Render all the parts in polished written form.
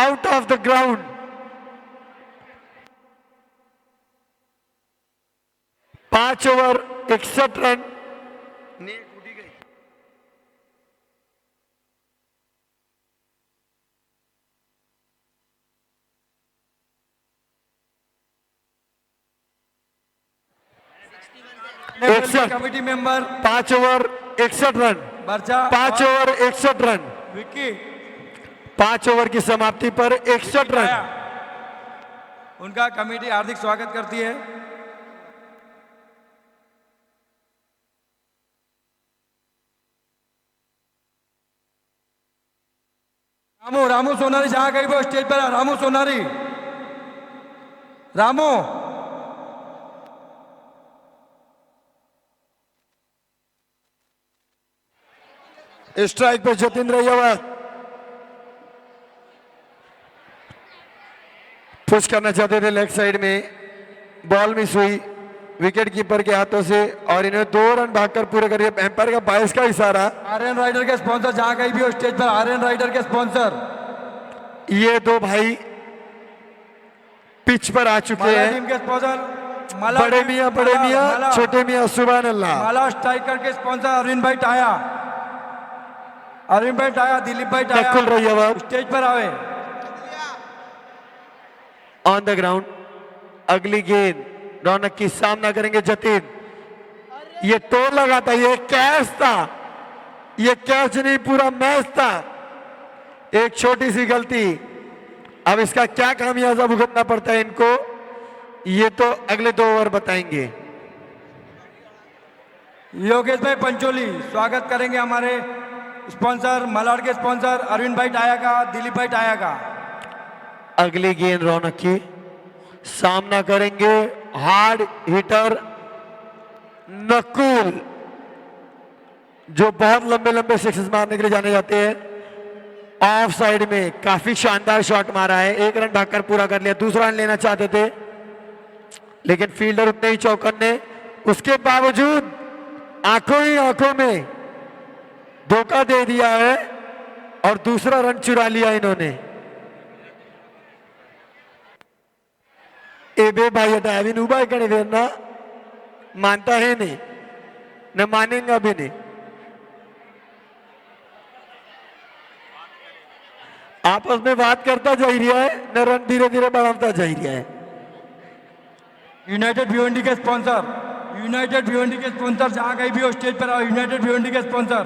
Out of the ground. 5 over 61 run. Committee member 5 over 61 run. बर्जा 5 over 61 run. Vicky 5 over की समाप्ति पर 61 run. उनका कमेटी हार्दिक स्वागत करती है। रामू रामू सोनारी जहां कहीं वो स्टेज पर रामू सोनारी। रामू स्ट्राइक पे जतेंद्र यावत पुश करना चाहते थे लेग साइड में, बॉल मिस हुई विकेट कीपर के हाथों से और इन्हें 2 रन भागकर पूरे करिए। एम्पायर का 22 का इशारा। आर्यन राइडर के स्पॉन्सर जहां कहीं भी हो स्टेज पर आर्यन राइडर के स्पॉन्सर। ये 2 भाई पिच पर आ चुके हैं। टीम के स्पॉन्सर बड़े मियां छोटे मियां सुभान अल्लाह। माला स्ट्राइकर के स्पॉन्सर अरविंद भाई टाया, अरविंद भाई टाया, दिलीप भाई टाया नकुल रैयावत स्टेज पर आवे। On the ground. अगली गेंद रौनक की सामना करेंगे जतिन। ये टोल लगा था, ये कैच था, ये कैच नहीं पूरा मैच था। एक छोटी सी गलती, अब इसका क्या खामियाजा भुगतना पड़ता है इनको, ये तो अगले 2 ओवर बताएंगे। योगेश भाई पंचोली स्वागत करेंगे हमारे स्पॉन्सर मलाड के स्पॉन्सर अरविंद भाई टाया का, दिलीप भाई टाया का। अगली गेंद रौनक की सामना करेंगे हार्ड हिटर नकुल, जो बहुत लंबे लंबे सिक्सेस मारने के लिए जाने जाते हैं। ऑफ साइड में काफी शानदार शॉट मारा है, 1 रन भागकर पूरा कर लिया। दूसरा रन लेना चाहते थे लेकिन फील्डर उतने ही चौकन्ने, उसके बावजूद आंखों ही आंखों में धोखा दे दिया है और दूसरा रन चुरा लिया इन्होंने। एबे भाई हटाया भी नुबा कने देना मानता है नहीं, न मानेगा भी नहीं। आपस में बात करता जा रहा है, न रन धीरे धीरे बढ़ाता जा रहा है। यूनाइटेड भिवंडी के स्पॉन्सर, यूनाइटेड भिवंडी के स्पॉन्सर जहां कहीं भी हो स्टेज पर आओ। यूनाइटेड भिवंडी के स्पॉन्सर,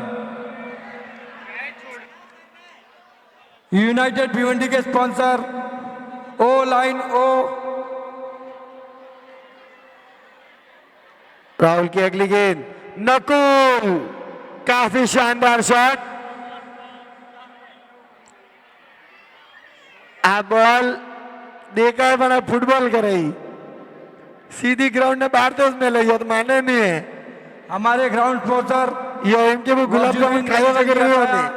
यूनाइटेड भिवंडी के स्पॉन्सर ओ लाइन ओ। राहुल की अगली गेंद नकुल, काफी शानदार शॉट। बॉल देखा है बना फुटबॉल कर रही, सीधी ग्राउंड में बाहर तो उसमें लगी तो माने नहीं है। हमारे ग्राउंड स्पॉन्सर ये इनके वो गुलाब जामुन खाए वगैरह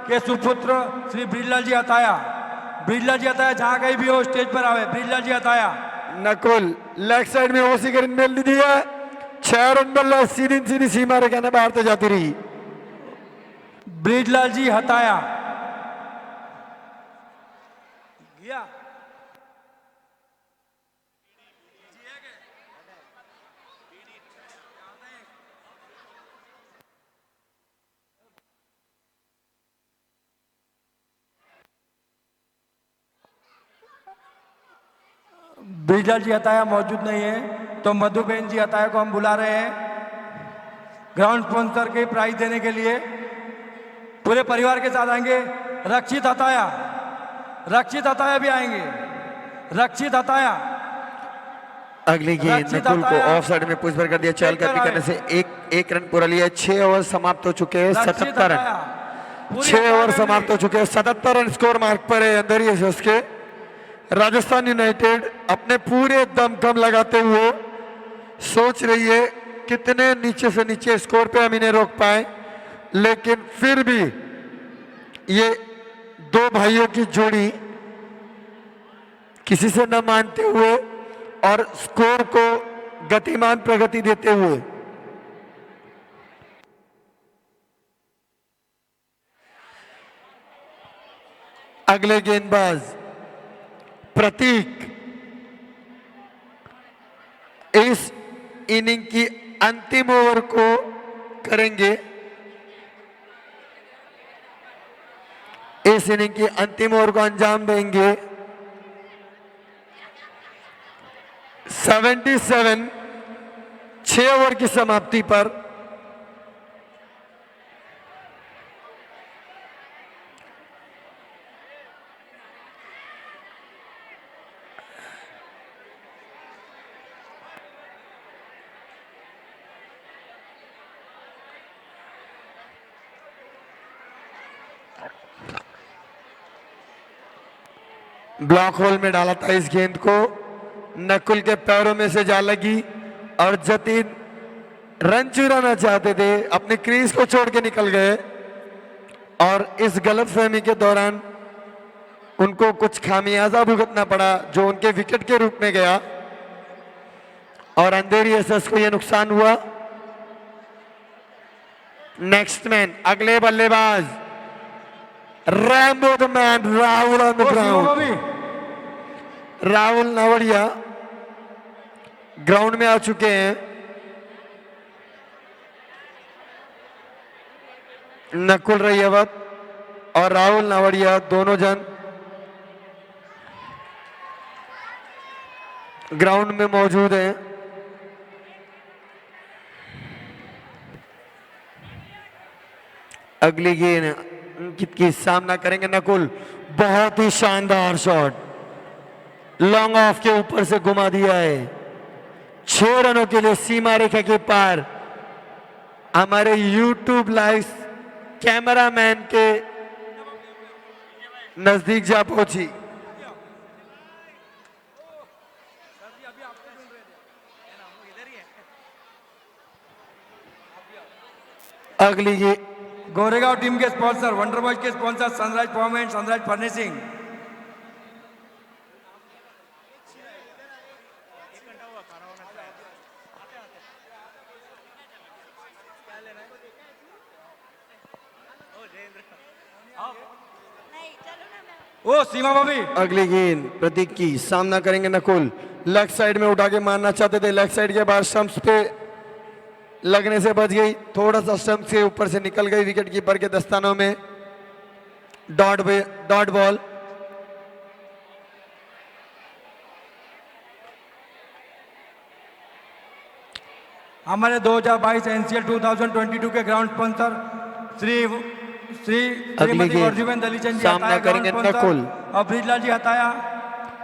के सुपुत्र श्री ब्रिजलाल जी हताया, ब्रिजलाल जी हताया जहां कहीं भी हो स्टेज पर आवे। ब्रिजलाल जी हताया नकुल लेग साइड में ओसी कर मेल दी है। 6 रन बल्ला सीधी सीधी सीमा रे कहना बाहर तो जाती रही। ब्रिजलाल जी हताया गया। ब्रिजलाल जी हताया मौजूद नहीं है तो मधुबेन जी हताया को हम बुला रहे हैं ग्राउंड स्पॉन्सर के प्राइज देने के लिए। पूरे परिवार के साथ आएंगे। रक्षित हताया, रक्षित हताया भी आएंगे। रक्षित हताया अगली गेंद नकुल को ऑफ साइड में पुश कर दिया। चल करने से एक रन पूरा लिया। 6 ओवर समाप्त हो चुके हैं। 77 रन 6 ओवर समाप्त हो चुके हैं। 77 रन स्कोर मार्क पर है अंदर ही उसके। राजस्थान यूनाइटेड अपने पूरे दमखम लगाते हुए सोच रही है कितने नीचे से नीचे स्कोर पे हम इन्हें रोक पाए, लेकिन फिर भी ये 2 भाइयों की जोड़ी किसी से न मानते हुए और स्कोर को गतिमान प्रगति देते हुए अगले गेंदबाज प्रतीक इस इनिंग की अंतिम ओवर को करेंगे। इस इनिंग की अंतिम ओवर को अंजाम देंगे। 77 6 ओवर की समाप्ति पर ब्लॉक होल में डाला था इस गेंद को, नकुल के पैरों में से जा लगी और जतीन रन चुराना चाहते थे, अपनी क्रीज को छोड़ के निकल गए और इस गलतफहमी के दौरान उनको कुछ खामियाजा भुगतना पड़ा जो उनके विकेट के रूप में गया और अंधेरी एसएस को यह नुकसान हुआ। नेक्स्ट मैन, अगले बल्लेबाज Rambo the man Rahul on the ground. Rahul Navadiya ground में आ चुके हैं। नकुल रैयावत और राहुल नावड़िया दोनों जन ग्राउंड में मौजूद हैं। अगली गेंद की सामना करेंगे नकुल। बहुत ही शानदार शॉट, लॉन्ग ऑफ के ऊपर से घुमा दिया है। 6 रनों के लिए सीमा रेखा के पार हमारे YouTube लाइव कैमरामैन के नजदीक जा पहुंची। अगली गेंद गोरेगांव टीम के स्पॉन्सर, वंडर बॉयज के sponsor sunrise farm and sunrise furnishing. ओ सीमा भाभी। अगली गेंद प्रतीक की सामना करेंगे नकुल। लेग साइड में उठा के मारना चाहते थे, लेग साइड के बाद स्टंप्स पे लगने से बच गई, थोड़ा सा स्टंप से ऊपर से निकल गई विकेट कीपर के दस्तानों में। Dot ball. हमारे 2022 एनसीएल 2022 के ग्राउंड स्पॉन्सर श्रीमती अर्जुन दलीचंद जी सामना करेंगे नकुल और ब्रिजलाल जी हताया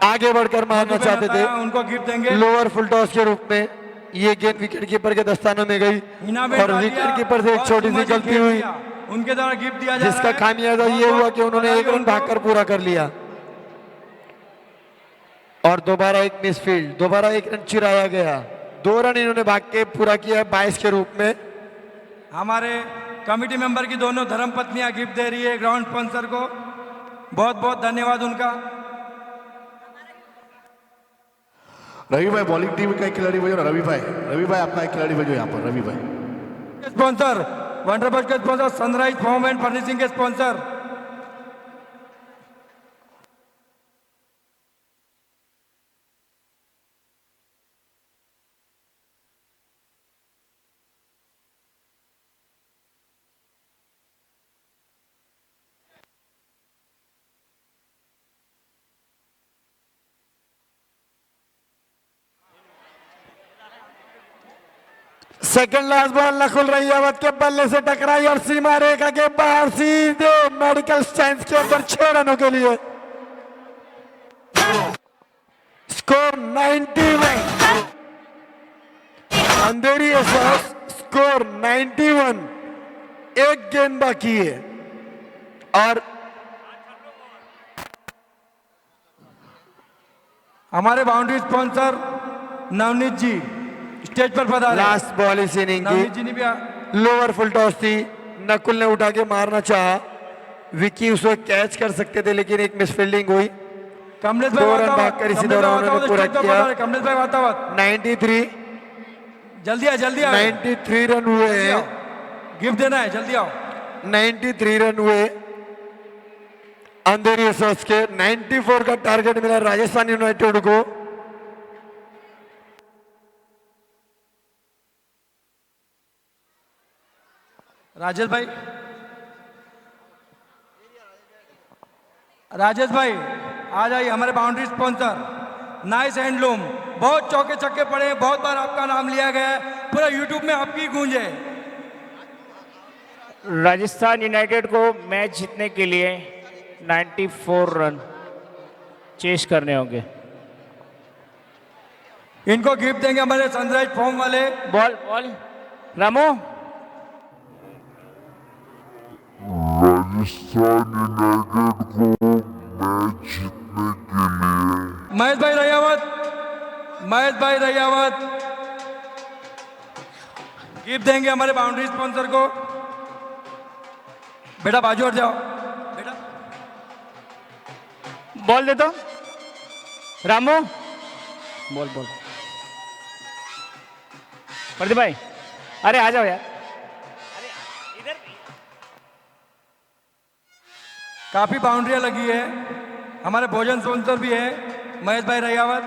आगे बढ़कर मारना चाहते थे, उनको गिफ्ट देंगे लोअर फुल टॉस के रूप में। ये गेंद विकेट कीपर के दस्तानों में गई और विकेट कीपर से एक छोटी सी गलती हुई, उनके द्वारा गिफ्ट दिया जा जिसका खामियाजा ये हुआ कि उन्होंने 1 रन भागकर पूरा कर लिया और दोबारा एक मिसफील्ड, दोबारा 1 रन चुराया गया। 2 रन इन्होंने भाग के पूरा किया 22 के रूप में। हमारे कमेटी मेंबर की दोनों धर्मपत्नियां गिफ्ट दे रही है ग्राउंड स्पॉन्सर को, बहुत बहुत धन्यवाद उनका। रवि भाई बॉलिंग टीम का एक खिलाड़ी भेजो ना, रवि भाई अपना एक खिलाड़ी भेजो यहाँ पर। रवि भाई स्पॉन्सर वंडर बॉयज के sponsor sunrise farm and furnishing के sponsor second last ball Nakul Raiyawat के बल्ले से टकराई और सीमा रेखा के बाहर सीधे मेडिकल स्टैंड के अंदर 6 रनों के लिए। स्कोर 91। अंधेरी एसएस स्कोर 91। एक गेंद बाकी है और हमारे बाउंड्री स्पॉन्सर नवनीत जी स्टेज पर पधारे। लास्ट बॉल इस इनिंग नवनीत जी ने भी की लोअर फुल टॉस थी, नकुल ने उठा के मारना चाहा, विकी उसको कैच कर सकते थे लेकिन एक मिसफील्डिंग हुई। कमलेश 2 रन भागकर इसी दौरान उन्होंने पूरा किया। कमलेश भाई वातावत 93 जल्दी आओ 93 रन हुए हैं। गिफ्ट देना है, जल्दी आओ। 93 रन हुए। अंधेरी एसर्स के 94 का टारगेट मिला राजस्थान यूनाइटेड को। राजेश भाई आ जाइए। हमारे बाउंड्री स्पॉन्सर नाइस हैंडलूम, बहुत चौके छक्के पड़े हैं, बहुत बार आपका नाम लिया गया है, पूरा यूट्यूब में आपकी गूंज है। राजस्थान यूनाइटेड को मैच जीतने के लिए 94 रन चेस करने होंगे। इनको गिफ्ट देंगे हमारे सनराइज फॉर्म वाले। बॉल बॉल रामो। राजस्थान यूनाइटेड को मैच जीतने के लिए महेश भाई रैयावत गिफ्ट देंगे हमारे बाउंड्री स्पॉन्सर को। बेटा बाजू हट जाओ बेटा। बॉल दे दो रामो। बॉल बॉल प्रदीप भाई, अरे आ जाओ यार। काफी बाउंड्रियां लगी है। हमारे भोजन स्पॉन्सर भी है महेश भाई रैयावत।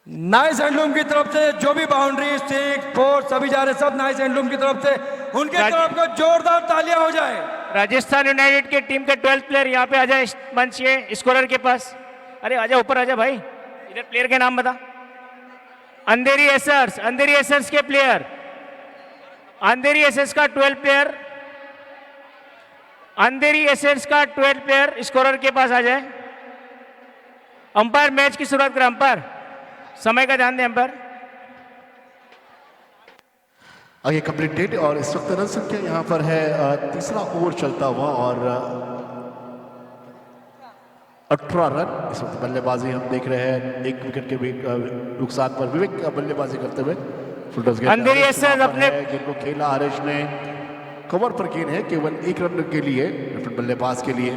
नाइस हैंडलूम की तरफ से जो भी बाउंड्री 6 4 सभी जा रहे, सब नाइस हैंडलूम की तरफ से उनके तरफ को जोरदार तालियां हो जाए। राजस्थान यूनाइटेड के टीम के 12th प्लेयर यहाँ पे आ जाए मंच के स्कोरर के पास। अरे आजा ऊपर आजा भाई, इधर प्लेयर के नाम बता। अंधेरी एसर्स के प्लेयर, अंधेरी एसर्स का 12 प्लेयर, अंधेरी एसर्स का 12 प्लेयर स्कोरर के पास आ जाए। अंपायर मैच की शुरुआत कर। अंपायर समय का ध्यान दे। अंपायर आगे कंप्लीटेड और इस वक्त रन संख्या यहाँ पर है तीसरा ओवर चलता हुआ और 18 रन। इस वक्त बल्लेबाजी हम देख रहे हैं, एक विकेट के भी नुकसान पर विवेक बल्लेबाजी करते हुए फुलटॉस गेंद अंधेरी एसर्स अपने गेंद को खेला। हरीश ने कवर पर गेंद है केवल 1 रन के लिए बल्लेबाज के लिए।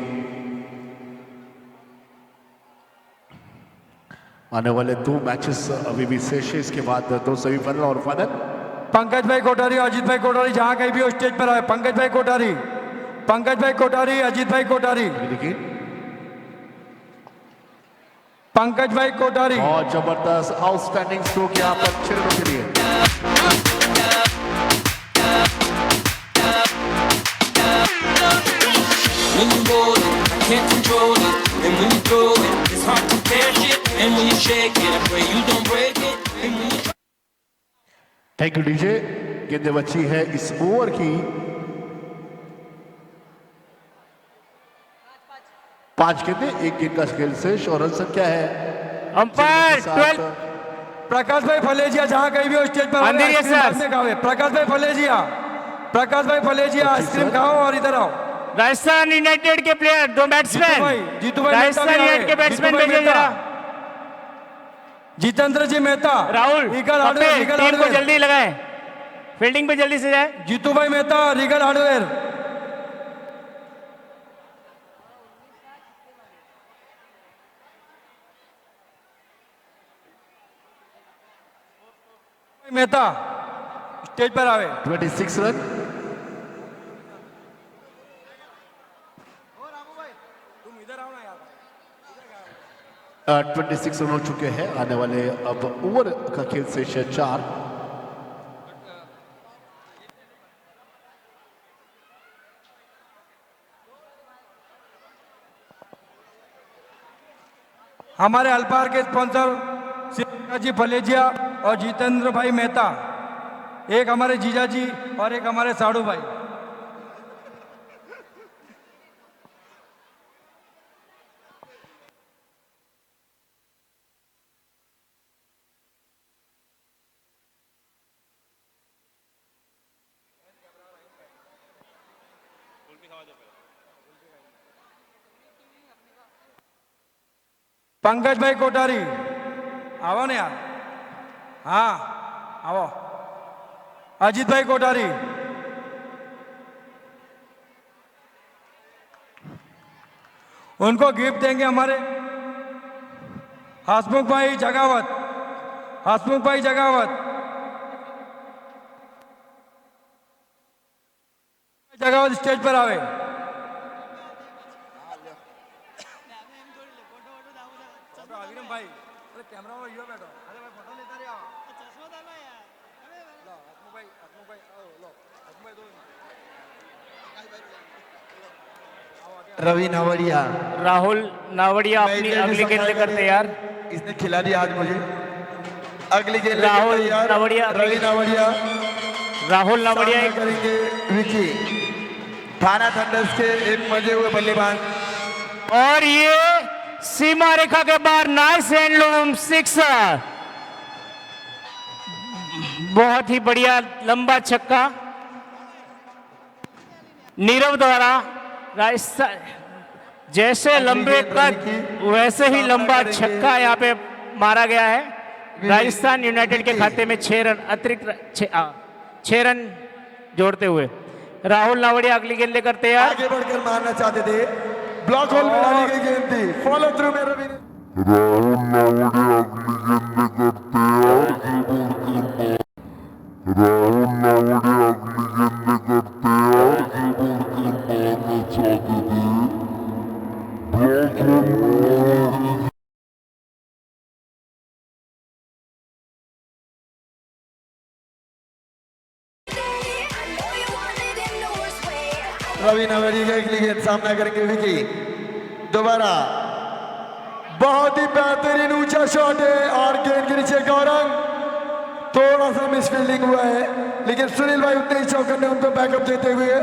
आने वाले 2 मैचेस अभी भी शेष है, इसके बाद 2 सेमीफाइनल और फाइनल। पंकज भाई कोठारी, अजीत भाई कोठारी जहां कहीं भी हो स्टेज पर आए। पंकज भाई कोठारी, अजीत भाई कोठारी, देखिए पंकज भाई कोठारी। बहुत जबरदस्त आउटस्टैंडिंग स्ट्रोक यहाँ पर 6 रनों के लिए। When you roll it, I can't control it. And when you throw it, it's hard to catch it. And when you shake it, I pray you don't break it. And when you thank you DJ. गेंदें बची है इस over की 5 गेंदें, 1 गेंद का खेल शेष और रन संख्या है अंपायर 12। प्रकाश भाई फलेजिया जहां कहीं भी हो स्टेज पर अंधेरी आइसक्रीम एसर्स। खाओ। प्रकाश भाई फलेजिया आइसक्रीम खाओ और इधर आओ। राजस्थान यूनाइटेड के प्लेयर 2 बैट्समैन, जीतू भाई राजस्थान यूनाइटेड के बैट्समैन भेजिए जरा। Jitendra ji Mehta, Rahul regal hardware, team को जल्दी लगाए, फील्डिंग पे जल्दी से जाए। जीतू भाई Mehta, Regal hardware. Mehta stage पर आवे। 26 रन। तुम इधर आओ ना यार। 26 रन हो चुके हैं। आने वाले अब ओवर का खेल शेष है 4। हमारे अल्पार के स्पॉन्सर शिवराज जी फलेजिया और जितेंद्र भाई मेहता, एक हमारे जीजा जी और एक हमारे साड़ू भाई। पंकज भाई कोठारी आओ ना यार। हाँ आओ। अजीत भाई कोठारी, उनको गिफ्ट देंगे हमारे हसमुख भाई जगावत। हसमुख भाई जगावत, जगावत स्टेज पर आवे। भाई कैमरा में यो बैठो, अरे भाई फोटो लेता रहे रवि नावड़िया, राहुल नावड़िया अपनी अगली गेंद लेकर तैयार। इसने खिला दिया आज मुझे। अगली गेंद राहुल नावड़िया, रवि नावड़िया राहुल नावड़िया सामना करेंगे विकी थाना थंडर्स के एक मजे हुए बल्लेबाज। और ये सीमा रेखा के बाहर नाइस हैंडलूम सिक्सर, बहुत ही बढ़िया लंबा छक्का नीरव द्वारा। राजस्थान जैसे लंबे कद वैसे ही लंबा छक्का यहाँ पे मारा गया है। राजस्थान यूनाइटेड के खाते में 6 रन अतिरिक्त 6 रन जोड़ते हुए राहुल नावड़िया अगली गेंद लेकर तैयार। आगे बढ़कर मारना चाहते थे, ब्लॉक होल में डाली गई गेंद थी, फॉलो थ्रू में रवि ने राहुल नावड़िया अगली गेंद लेकर तैयार। राहुल नावड़िया अगली गेंद लेकर तैयार। मारना चाहते थे, ब्लॉक होल रवि नावड़िया का अगली गेंद सामना करेंगे विकी। दोबारा बहुत ही बेहतरीन ऊंचा शॉट है और गेंद के नीचे गौरंग, थोड़ा सा मिसफील्डिंग हुआ है लेकिन सुनील भाई उतने ही चौकर ने उनको बैकअप देते हुए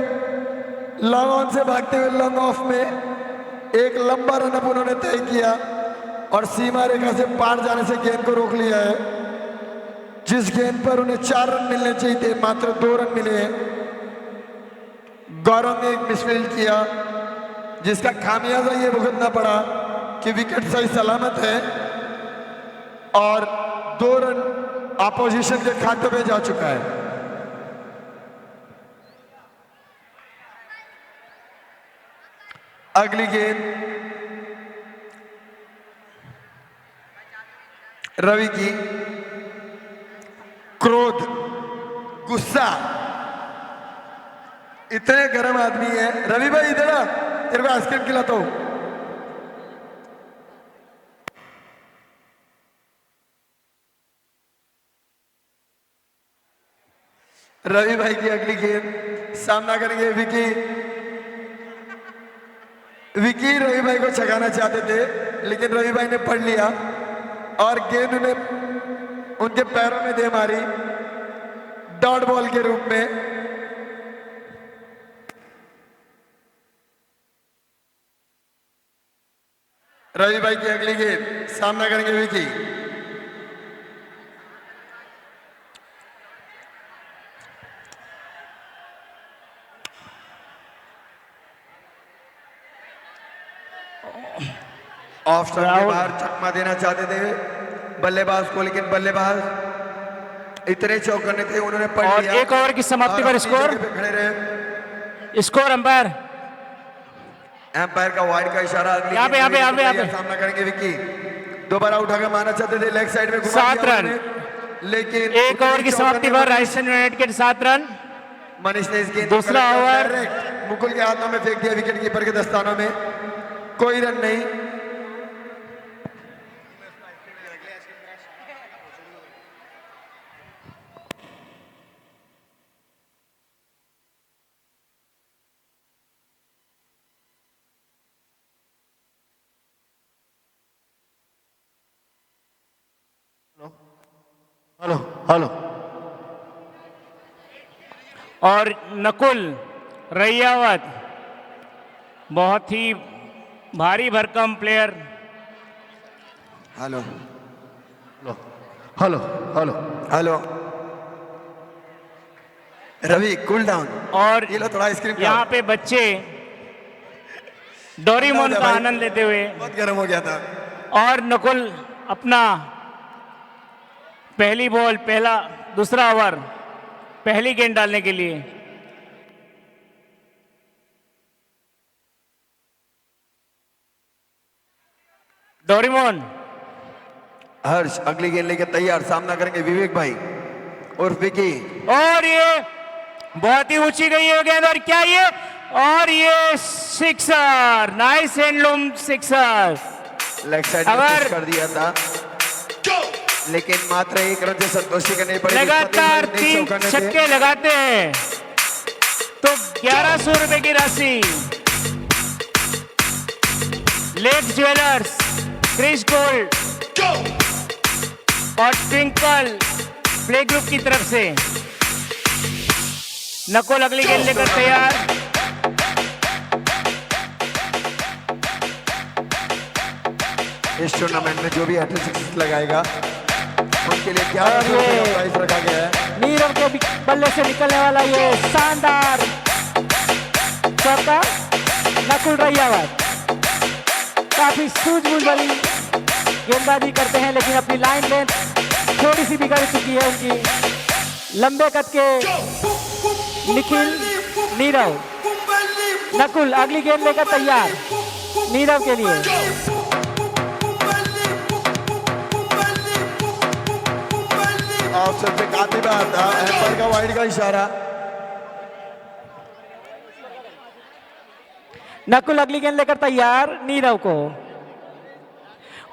लॉन्ग ऑन से भागते हुए लॉन्ग ऑफ में एक लंबा रन अप उन्होंने तय किया और सीमा रेखा से पार जाने से गेंद को रोक लिया है। जिस गेंद पर उन्हें 4 रन मिलने चाहिए थे, मात्र 2 रन मिले हैं। गौरव ने एक मिसफील्ड किया जिसका खामियाजा ये भुगतना पड़ा कि विकेट सही सलामत है और 2 रन अपोजिशन के खाते में जा चुका है। अगली गेंद रवि की। क्रोध, गुस्सा, इतने गर्म आदमी है। रवि भाई इधर आ, तेरे को आइसक्रीम खिलाता हूं। रवि भाई की अगली गेंद सामना करेंगे विकी। विकी रवि भाई को छकाना चाहते थे लेकिन रवि भाई ने पढ़ लिया और गेंद उन्हें उनके पैरों में दे मारी डॉट बॉल के रूप में। रवि भाई की अगली गेंद सामना करेंगे विकी। ऑफ स्टंप के बाहर चकमा देना चाहते थे बल्लेबाज को लेकिन बल्लेबाज इतने चौकन्ने थे उन्होंने पढ़ और लिया। एक ओवर की समाप्ति पर और अपनी स्कोर जगह पे खड़े रहे। स्कोर अंपायर एम्पायर का वाइड का इशारा। अगली यहाँ पे, गेंद यहाँ पे, यहाँ पे, का सामना करेंगे विक्की। दोबारा उठाकर मारना चाहते थे, लेग साइड में घुमा 7 दिया रन। उन्होंने, लेकिन एक ओवर की समाप्ति पर राजस्थान यूनाइटेड के 7 रन। मनीष ने इस गेंद दूसरा ओवर डायरेक्ट मुकुल के हाथों में फेंक दिया, विकेट कीपर के दस्तानों में। कोई रन नहीं। हेलो हेलो और नकुल रैयावत बहुत ही भारी भरकम player. Hello hello hello hello Ravi cool down. और ये लो थोड़ा आइसक्रीम यहाँ पे बच्चे डोरीमोन का आनंद लेते हुए बहुत गर्म हो गया था। और नकुल अपना पहली बॉल दूसरा ओवर पहली गेंद डालने के लिए। डोरीमोन हर्ष अगली गेंद लेकर तैयार, सामना करेंगे विवेक भाई और विकी। और ये बहुत ही ऊंची गई है गेंद, और क्या ये, और ये sixer, nice handloom sixer. Leg side में अगर- पुश कर दिया था, लेकिन मात्र 1 रन से संतोषी करनी पड़ी। लगातार 3 छक्के लगाते हैं तो 1100 रुपए की राशि लेक ज्वेलर्स, क्रिस गोल्ड और ट्विंकल प्ले ग्रुप की तरफ से। नकुल अगली गेंद लेकर तैयार। इस टूर्नामेंट में जो भी 86 लगाएगा उनके लिए क्या प्राइस रखा गया है। नीरव के बल्ले से निकलने वाला ये शानदार चौका नकुल रैयावत काफी सूझबूझ वाली गेंदबाजी करते हैं, लेकिन अपनी लाइन लेंथ थोड़ी सी बिगड़ चुकी है उनकी। लंबे कद के निखिल, नीरव, नकुल अगली गेंद लेकर तैयार नीरव के लिए। ऑफसाइड पे काफी बार था, एम्पायर का वाइड का इशारा। नकुल अगली गेंद लेकर तैयार नीरव को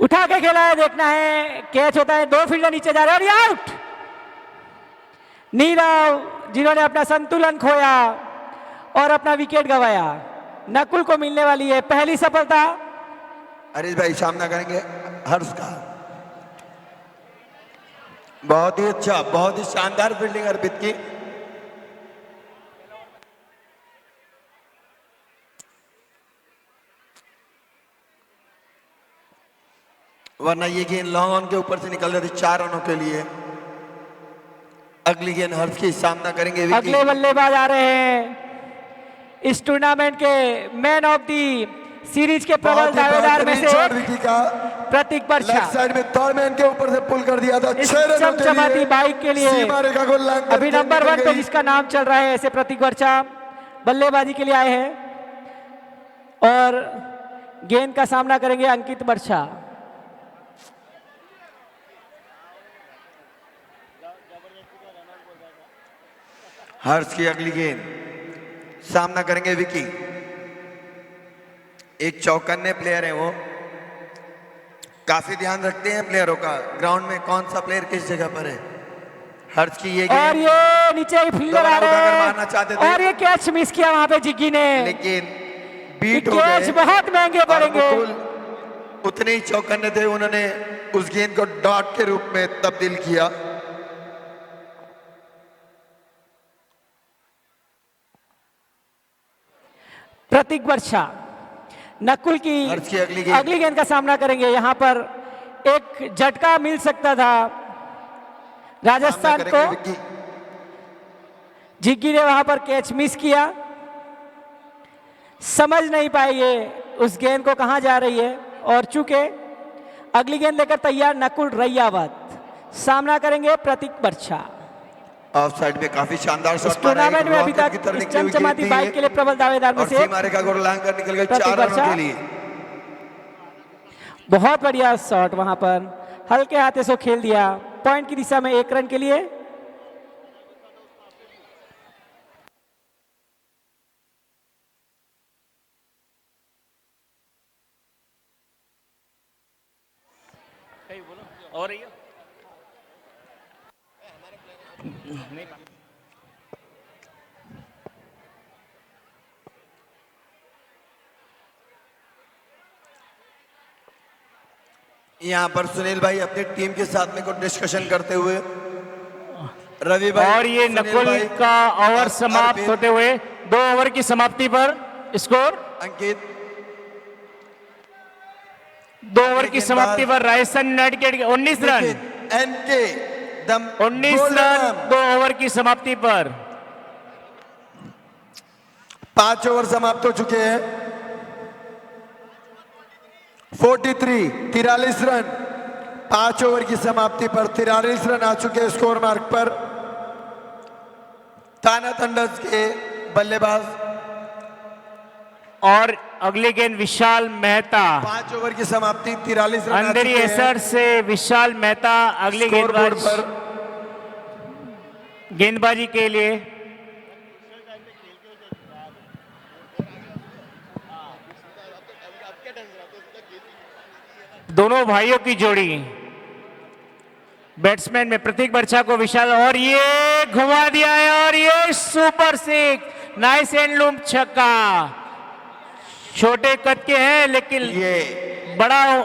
उठा के खेला है, देखना है कैच होता है। 2 फील्डर नीचे जा रहे हैं और ये आउट। नीरव जिन्होंने अपना संतुलन खोया और अपना विकेट गंवाया, नकुल को मिलने वाली है पहली सफलता। हरीश भाई सामना करेंगे हर्ष का। बहुत ही अच्छा, बहुत ही शानदार फील्डिंग अर्पित की। वरना ये गेंद लॉन्ग ऑन के ऊपर से निकल रही थी 4 रनों के लिए। अगली गेंद हर्ष की, सामना करेंगे विकी। अगले बल्लेबाज आ रहे हैं इस टूर्नामेंट के मैन ऑफ दी सीरीज के प्रबल दावेदार में से विकी का प्रतीक वर्षा। लेफ्ट साइड में थर्ड मैन के ऊपर से पुल कर दिया था। इस 6 रनों के चमचमाती लिए बाइक के लिए सीमा रेखा को लांघकर अभी गेंद नंबर 1 निकल पे गई। जिसका नाम चल रहा है ऐसे प्रतीक वर्षा बल्लेबाजी के लिए आए हैं और गेंद का सामना करेंगे अंकित वर्षा। हर्ष की अगली गेंद, सामना करेंगे विकी। एक चौकन्ने प्लेयर है वो, काफी ध्यान रखते हैं प्लेयरों का, ग्राउंड में कौन सा प्लेयर किस जगह पर है। हर्ष की ये और गेंद, ये नीचे फील्डर आ दोबारा रहे उठाकर मारना चाहते थे। हैं और ये कैच मिस किया वहां पे जिग्गी ने। लेकिन ये बीट हो कैच गए बहुत महंगे और पड़ेंगे। मुकुल उतने ही चौकन्ने थे, उन्होंने उस गेंद को डॉट के रूप में तब्दील किया। प्रतीक वर्षा नकुल की हर्ष की अगली गेंद का सामना करेंगे। यहाँ पर एक झटका मिल सकता था राजस्थान सामना को। करेंगे विकी। जिग्गी ने वहां पर कैच मिस किया, समझ नहीं पाई ये उस गेंद को कहां जा रही है। और चूंकि अगली गेंद लेकर तैयार नकुल रैयावत, सामना करेंगे प्रतीक वर्षा। ऑफ साइड में काफी शानदार इस शॉट टूर्नामेंट में अभी तक इस चमचमाती बाइक के लिए प्रबल दावेदार में और से सीमा रेखा को लांघकर निकल गए प्रतीक 4 रनों वर्षा। के लिए। बहुत बढ़िया शॉट वहां पर हल्के हाथे से खेल दिया, पॉइंट की दिशा में 1 रन के लिए। और रही है? यहाँ पर सुनील भाई अपनी टीम के साथ में कुछ डिस्कशन करते हुए, रवि भाई और ये सुनील नकुल भाई, का ओवर समाप्त अर्पित, होते हुए 2 ओवर की समाप्ति पर स्कोर अंकित 2 ओवर की समाप्ति पर राजस्थान यूनाइटेड के 19 रन, एनके दम 19 रन 2 ओवर की समाप्ति पर। 5 ओवर समाप्त हो चुके हैं। 43 रन, 5 ओवर की समाप्ति पर 43 रन आ चुके हैं स्कोर मार्क पर। ताना थंडर्स के बल्लेबाज और अगली गेंद विशाल मेहता 5 ओवर की समाप्ति 43 रन आ अंधेरी चुके हैं। एसर से विशाल मेहता अगली स्कोरबोर्ड गेंदबाज पर गेंदबाजी के लिए। दोनों भाइयों की जोड़ी बैट्समैन में प्रतीक बर्छा को विशाल और ये घुमा दिया है और ये super six nice and loom छक्का। छोटे कद के हैं लेकिन ये बड़ा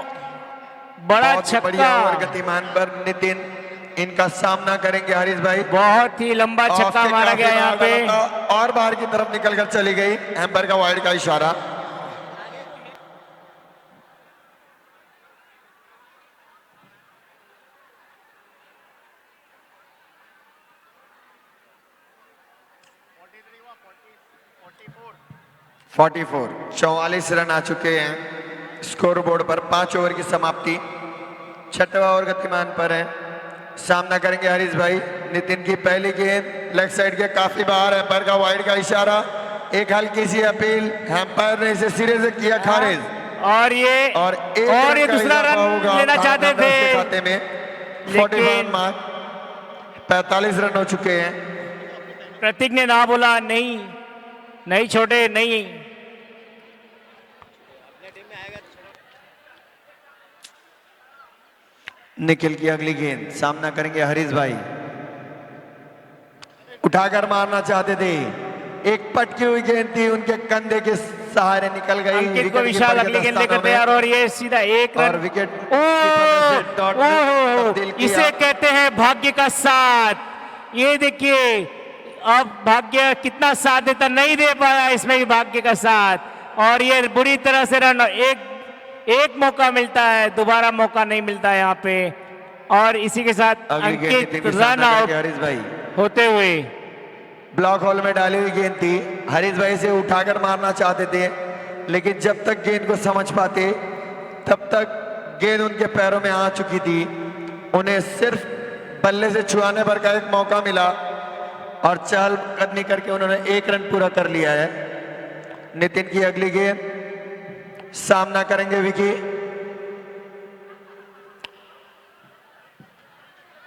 बहुत ही बढ़िया और छक्का, गतिमान पर नितिन इनका सामना करेंगे हरीश भाई। बहुत ही लंबा ऑफ छक्का के मारा काफी गया यहाँ बार पे। डाला था और बाहर की तरफ निकलकर चली गई, एम्पायर का वाइड का इशारा। फोर्टी 44 रन आ चुके हैं स्कोर बोर्ड पर। 5 ओवर की समाप्ति, 6वां ओवर गतिमान पर है। सामना करेंगे हरीश भाई। नितिन की पहली गेंद लेग साइड के काफी बाहर, एम्पायर का वाइड का इशारा। एक हल्की सी अपील, एम्पायर ने इसे सिरे से किया खारिज और ये और ये दूसरा रन लेना चाहते थे खाते में। 41 मार्क, 45 रन हो चुके हैं। प्रतीक ने ना बोला, नहीं नहीं छोटे नहीं। निखिल की अगली गेंद, सामना करेंगे हरीश भाई। उठाकर मारना चाहते थे, एक पटकी हुई गेंद थी, उनके कंधे के सहारे निकल गई। अंकित को विशाल अगली गेंद लेकर तैयार और ये सीधा एक और रन। विकेट इसे कहते हैं भाग्य का साथ। ये देखिए अब भाग्य कितना साथ देता, नहीं दे पाया इसमें भी भाग्य का साथ। और ये बुरी तरह से रन, एक मौका मिलता है, दोबारा मौका नहीं मिलता है यहाँ पे। और इसी के साथ अंकित रन आउट हरीश भाई होते हुए। ब्लॉक होल में डाली हुई गेंद थी, हरीश भाई से उठाकर मारना चाहते थे, लेकिन जब तक गेंद को समझ पाते तब तक गेंद उनके पैरों में आ चुकी थी। उन्हें सिर्फ बल्ले से छुआने भर का एक मौका मिला और चहलकदमी करके उन्होंने 1 रन पूरा कर लिया है। नितिन की अगली गेंद, सामना करेंगे विकी।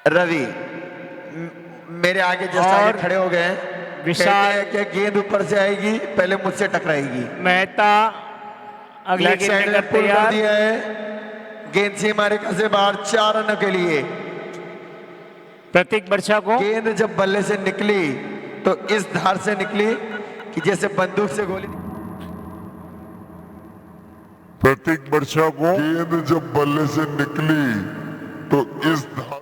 रवि मेरे आगे जस्ट आगे खड़े हो गए हैं। विशाल क्या गेंद ऊपर से आएगी, पहले मुझसे टकराएगी। मेहता अगली लेग गेंद साइड लेकर में पुल कर तैयार। दिया है, गेंद सीमारेखा से बाहर 4 रनों के लिए। प्रतीक बर्छा को गेंद जब बल्ले से निकली तो इस धार से निकली कि जैसे बंदूक से गोली। प्रतीक वर्षा को गेंद जब बल्ले से निकली तो इस धार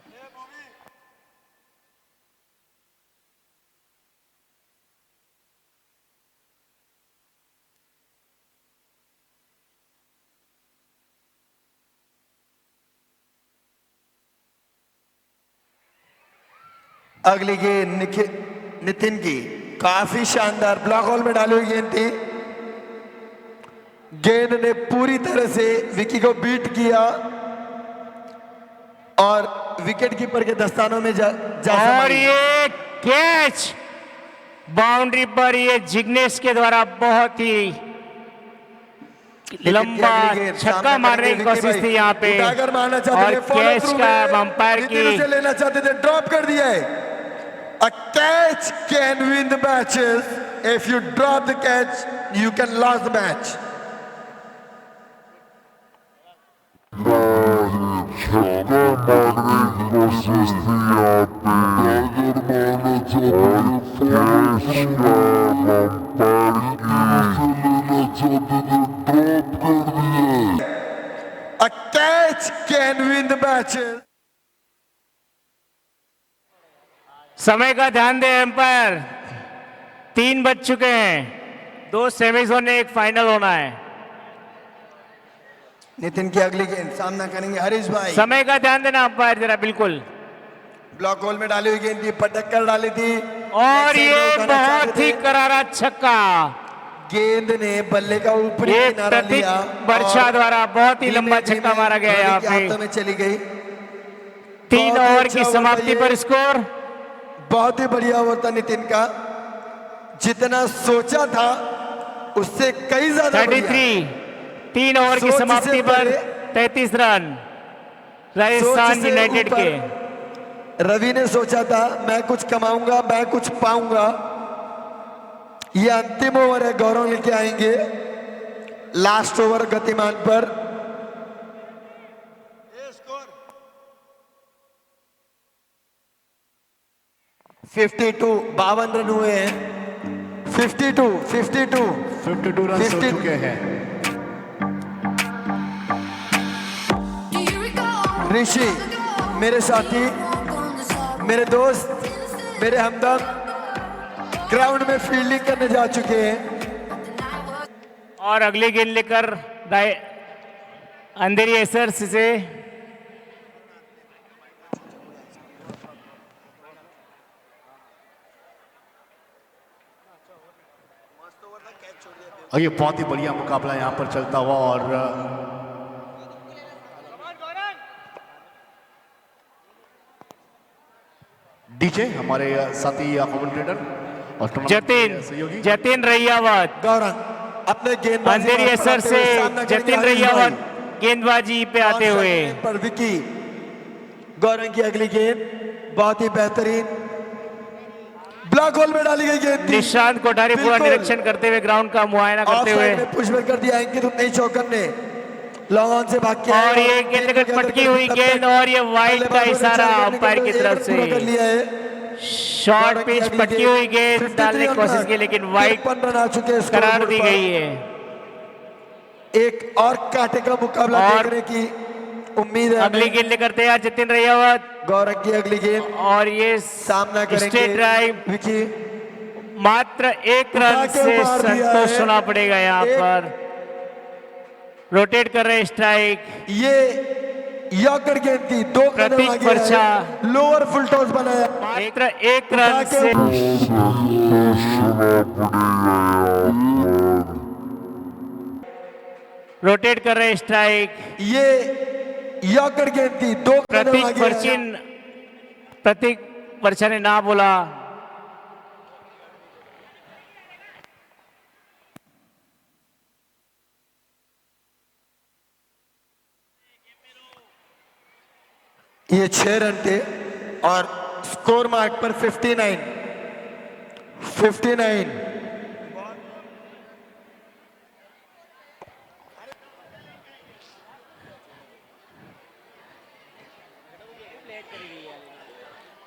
अगली गेंद नितिन की काफी शानदार ब्लॉक होल में डाली हुई गेंद थी। गेंद ने पूरी तरह से विकी को बीट किया और विकेट कीपर के दस्तानों में जा और समाई। ये कैच बाउंड्री पर, ये जिग्नेश के द्वारा बहुत ही लंबा छक्का मारने की कोशिश थी यहाँ पे। उठाकर मारना चाहते और थे, follow कैच through का में अंपायर नितिन उसे की लेना चाहते थे, ड्रॉप कर दिया है। A catch can win the matches. If you drop the catch, you can lose the match. छक्का मारने की कोशिश थी यहाँ पे, अगर मारना चाहते थे कैच का अंपायर की उसे लेना चाहते थे, ड्रॉप कर दिया। A catch can win the matches. समय का ध्यान दे एम्पायर। 3 बज चुके हैं, 2 सेमीज होने, 1 फाइनल होना है। नितिन की अगली गेंद, सामना करेंगे हरीश भाई। समय का ध्यान देना अंपायर जरा, बिल्कुल। ब्लॉक होल में डाली हुई गेंद थी, पटक कर डाली थी और ये बहुत ही करारा छक्का, गेंद ने बल्ले का ऊपरी ये किनारा प्रतीक लिया बर्छा और द्वारा बहुत ही लंबा धीमे-धीमे छक्का मारा गया यहाँ रवि के पे। हाथों में चली गई। 3 बहुत ही ओवर अच्छा की ओवर समाप्ति था पर ये। स्कोर बहुत ही बढ़िया ओवर था नितिन का। जितना सोचा था उससे कई ज्यादा बढ़िया। 33 3 ओवर की सोच से समाप्ति पर परे, 33 रन राजस्थान सोच से यूनाइटेड ऊपर के। रवि ने सोचा था मैं कुछ कमाऊंगा, मैं कुछ पाऊंगा। ये अंतिम ओवर है, गौरव लेके आएंगे लास्ट ओवर गतिमान पर। $52 52 रन हुए हैं। 52 रन हो चुके हैं। ऋषि मेरे साथी, मेरे दोस्त, मेरे हमदम ग्राउंड में फील्डिंग करने जा चुके हैं। और अगली गेंद लेकर अंधेरी एसर्स से और ये बहुत ही बढ़िया मुकाबला यहाँ पर चलता हुआ। और डीजे हमारे साथी कमेंटेटर और टूर्नामेंट जतिन रैयावत। गौरव अपने गेंदबाजी अंधेरी पर एसर आते से हुए सामना करेंगे जतिन हरीश रैयावत भाई। गेंदबाजी पे आते और हुए शटल पर विकी। गौरव की अगली गेंद बहुत ही बेहतरीन ब्लॉक होल में डाली गई गेंद थी। निशांत कोठारी पूरा बिल्कुल। निरीक्षण करते हुए ग्राउंड का मुआयना करते हुए ऑफसाइड में पुशबैक कर दिया अंकित नहीं चौकन ने लॉन्ग ऑन से भाग के आए और ये गेंद पटकी हुई गेंद और ये वाइड का इशारा अंपायर की तरफ से। कर लिया है। शॉर्ट पिच पटकी हुई गेंद डालने की कोशिश की लेकिन वाइड 53 रन आ चुके हैं करार स्कोरबोर्ड दी पर। गई है। एक और कांटे का मुकाबला और देखने की उम्मीद है अगली हमें। गेंद लेकर तैयार जतिन रैयावत गौरव की अगली गेंद और ये सामना करेंगे स्ट्रेट ड्राइव विकी। मात्र 1 रन उठा के से मार दिया संतोष है। होना पड़ेगा यहाँ एक- पर। रोटेट कर रहे स्ट्राइक ये यॉर्कर गेंद थी, 2 कदम प्रतीक आगे वर्षा। आए, लोअर फुल टॉस बनाया। मात्र 1 रन उठा के से रोटेट कर रहे स्ट्राइक ये यॉर्कर गेंद थी, 2 कदम आगे आए। प्रतीक वर्षा ने ना बोला। ये 6 रन थे और स्कोर मार्क पर 59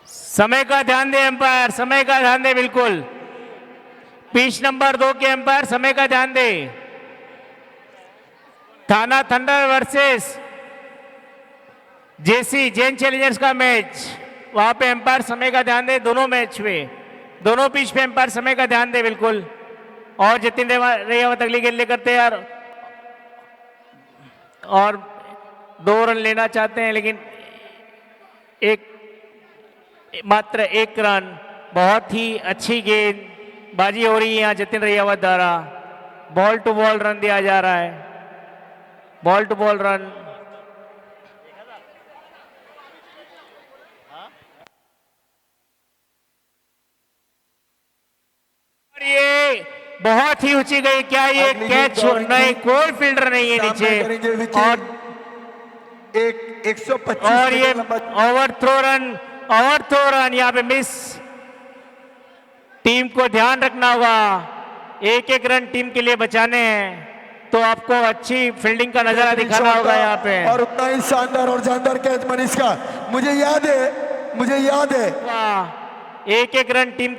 समय का ध्यान दे एम्पायर, समय का ध्यान दे बिल्कुल। पिच नंबर 2 के एम्पायर समय का ध्यान दे। थाना थंडर वर्सेस जेसी जैन चैलेंजर्स का मैच, वहां पे एम्पायर समय का ध्यान दे। दोनों मैच में दोनों पिच पे एम्पायर समय का ध्यान दे बिल्कुल। और जतिन रैयावत अगली गेंद लेकर तैयार और 2 रन लेना चाहते हैं लेकिन मात्र 1 रन। बहुत ही अच्छी गेंद बाजी हो रही है यहाँ जतिन रैयावत द्वारा। बॉल टू बॉल रन दिया जा रहा है, बॉल टू बॉल रन। और ये बहुत ही ऊंची गई, क्या ये अगली कैच? गेंद गौरव नहीं, की। कोई फील्डर नहीं है सामना नीचे। करेंगे विकी। और एक 125 और ये मीटर लंबा ओवर थ्रो रन यहाँ पे मिस। टीम को ध्यान रखना होगा, 1-1 रन टीम के लिए बचाने हैं तो आपको अच्छी फील्डिंग का नजारा दिखाना होगा यहाँ पे। और उतना ही शानदार और जानदार कैच मनीष का मुझे याद है। 1-1 रन टीम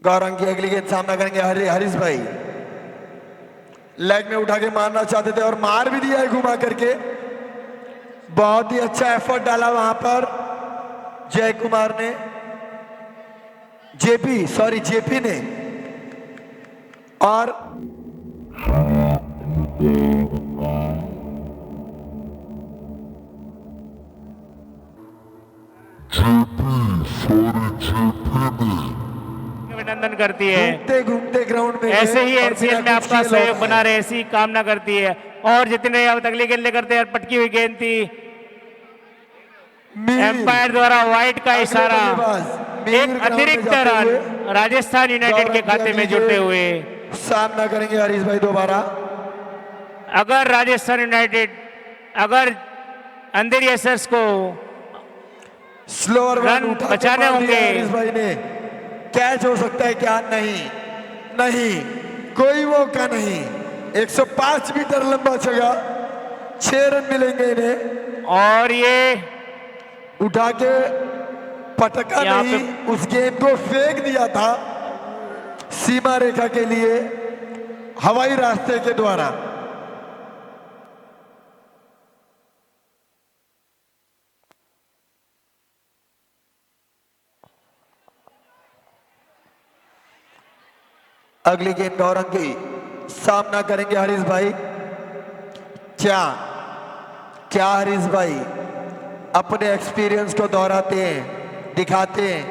गौरंग की अगली गेंद सामना करेंगे हरीश भाई। लेग में उठा के मारना चाहते थे और मार भी दिया है घुमा करके। बहुत ही अच्छा एफर्ट डाला वहां पर जय कुमार ने, जेपी ने और अभिनंदन करती है। घूमते घूमते ग्राउंड में ऐसे ही और एनसीएल बिना में कुछ आपका किए सहयोग लौट बना आए। रहे, ऐसी कामना करती है। और जितने यावत अगली गेंद लेकर तैयार, पटकी हुई गेंद थी, मीर एम्पायर द्वारा व्हाइट का अगले इशारा, बल्लेबाज मीर एक ग्राउंड में अतिरिक्त जाते रन हुए राजस्थान यूनाइटेड के खाते में जुड़ते हुए। सामना करेंगे हरीश भाई दोबारा। अगर राजस्थान यूनाइटेड, अगर अंधेरी एसर्स को स्लोअर रन उठा के बचाने मार दिया होंगे। हरीश भाई ने। कैच हो सकता है क्या? नहीं, नहीं, कोई मौका नहीं। 105 मीटर लंबा छगा, 6 रन मिलेंगे इन्हें। और ये उठा के पटका यहाँ नहीं, उस गेंद को फेंक दिया था सीमा रेखा के लिए हवाई रास्ते के द्वारा। अगली गेंद गौरंग की, सामना करेंगे हरीश भाई। क्या क्या हरीश भाई अपने एक्सपीरियंस को दोहराते हैं, दिखाते हैं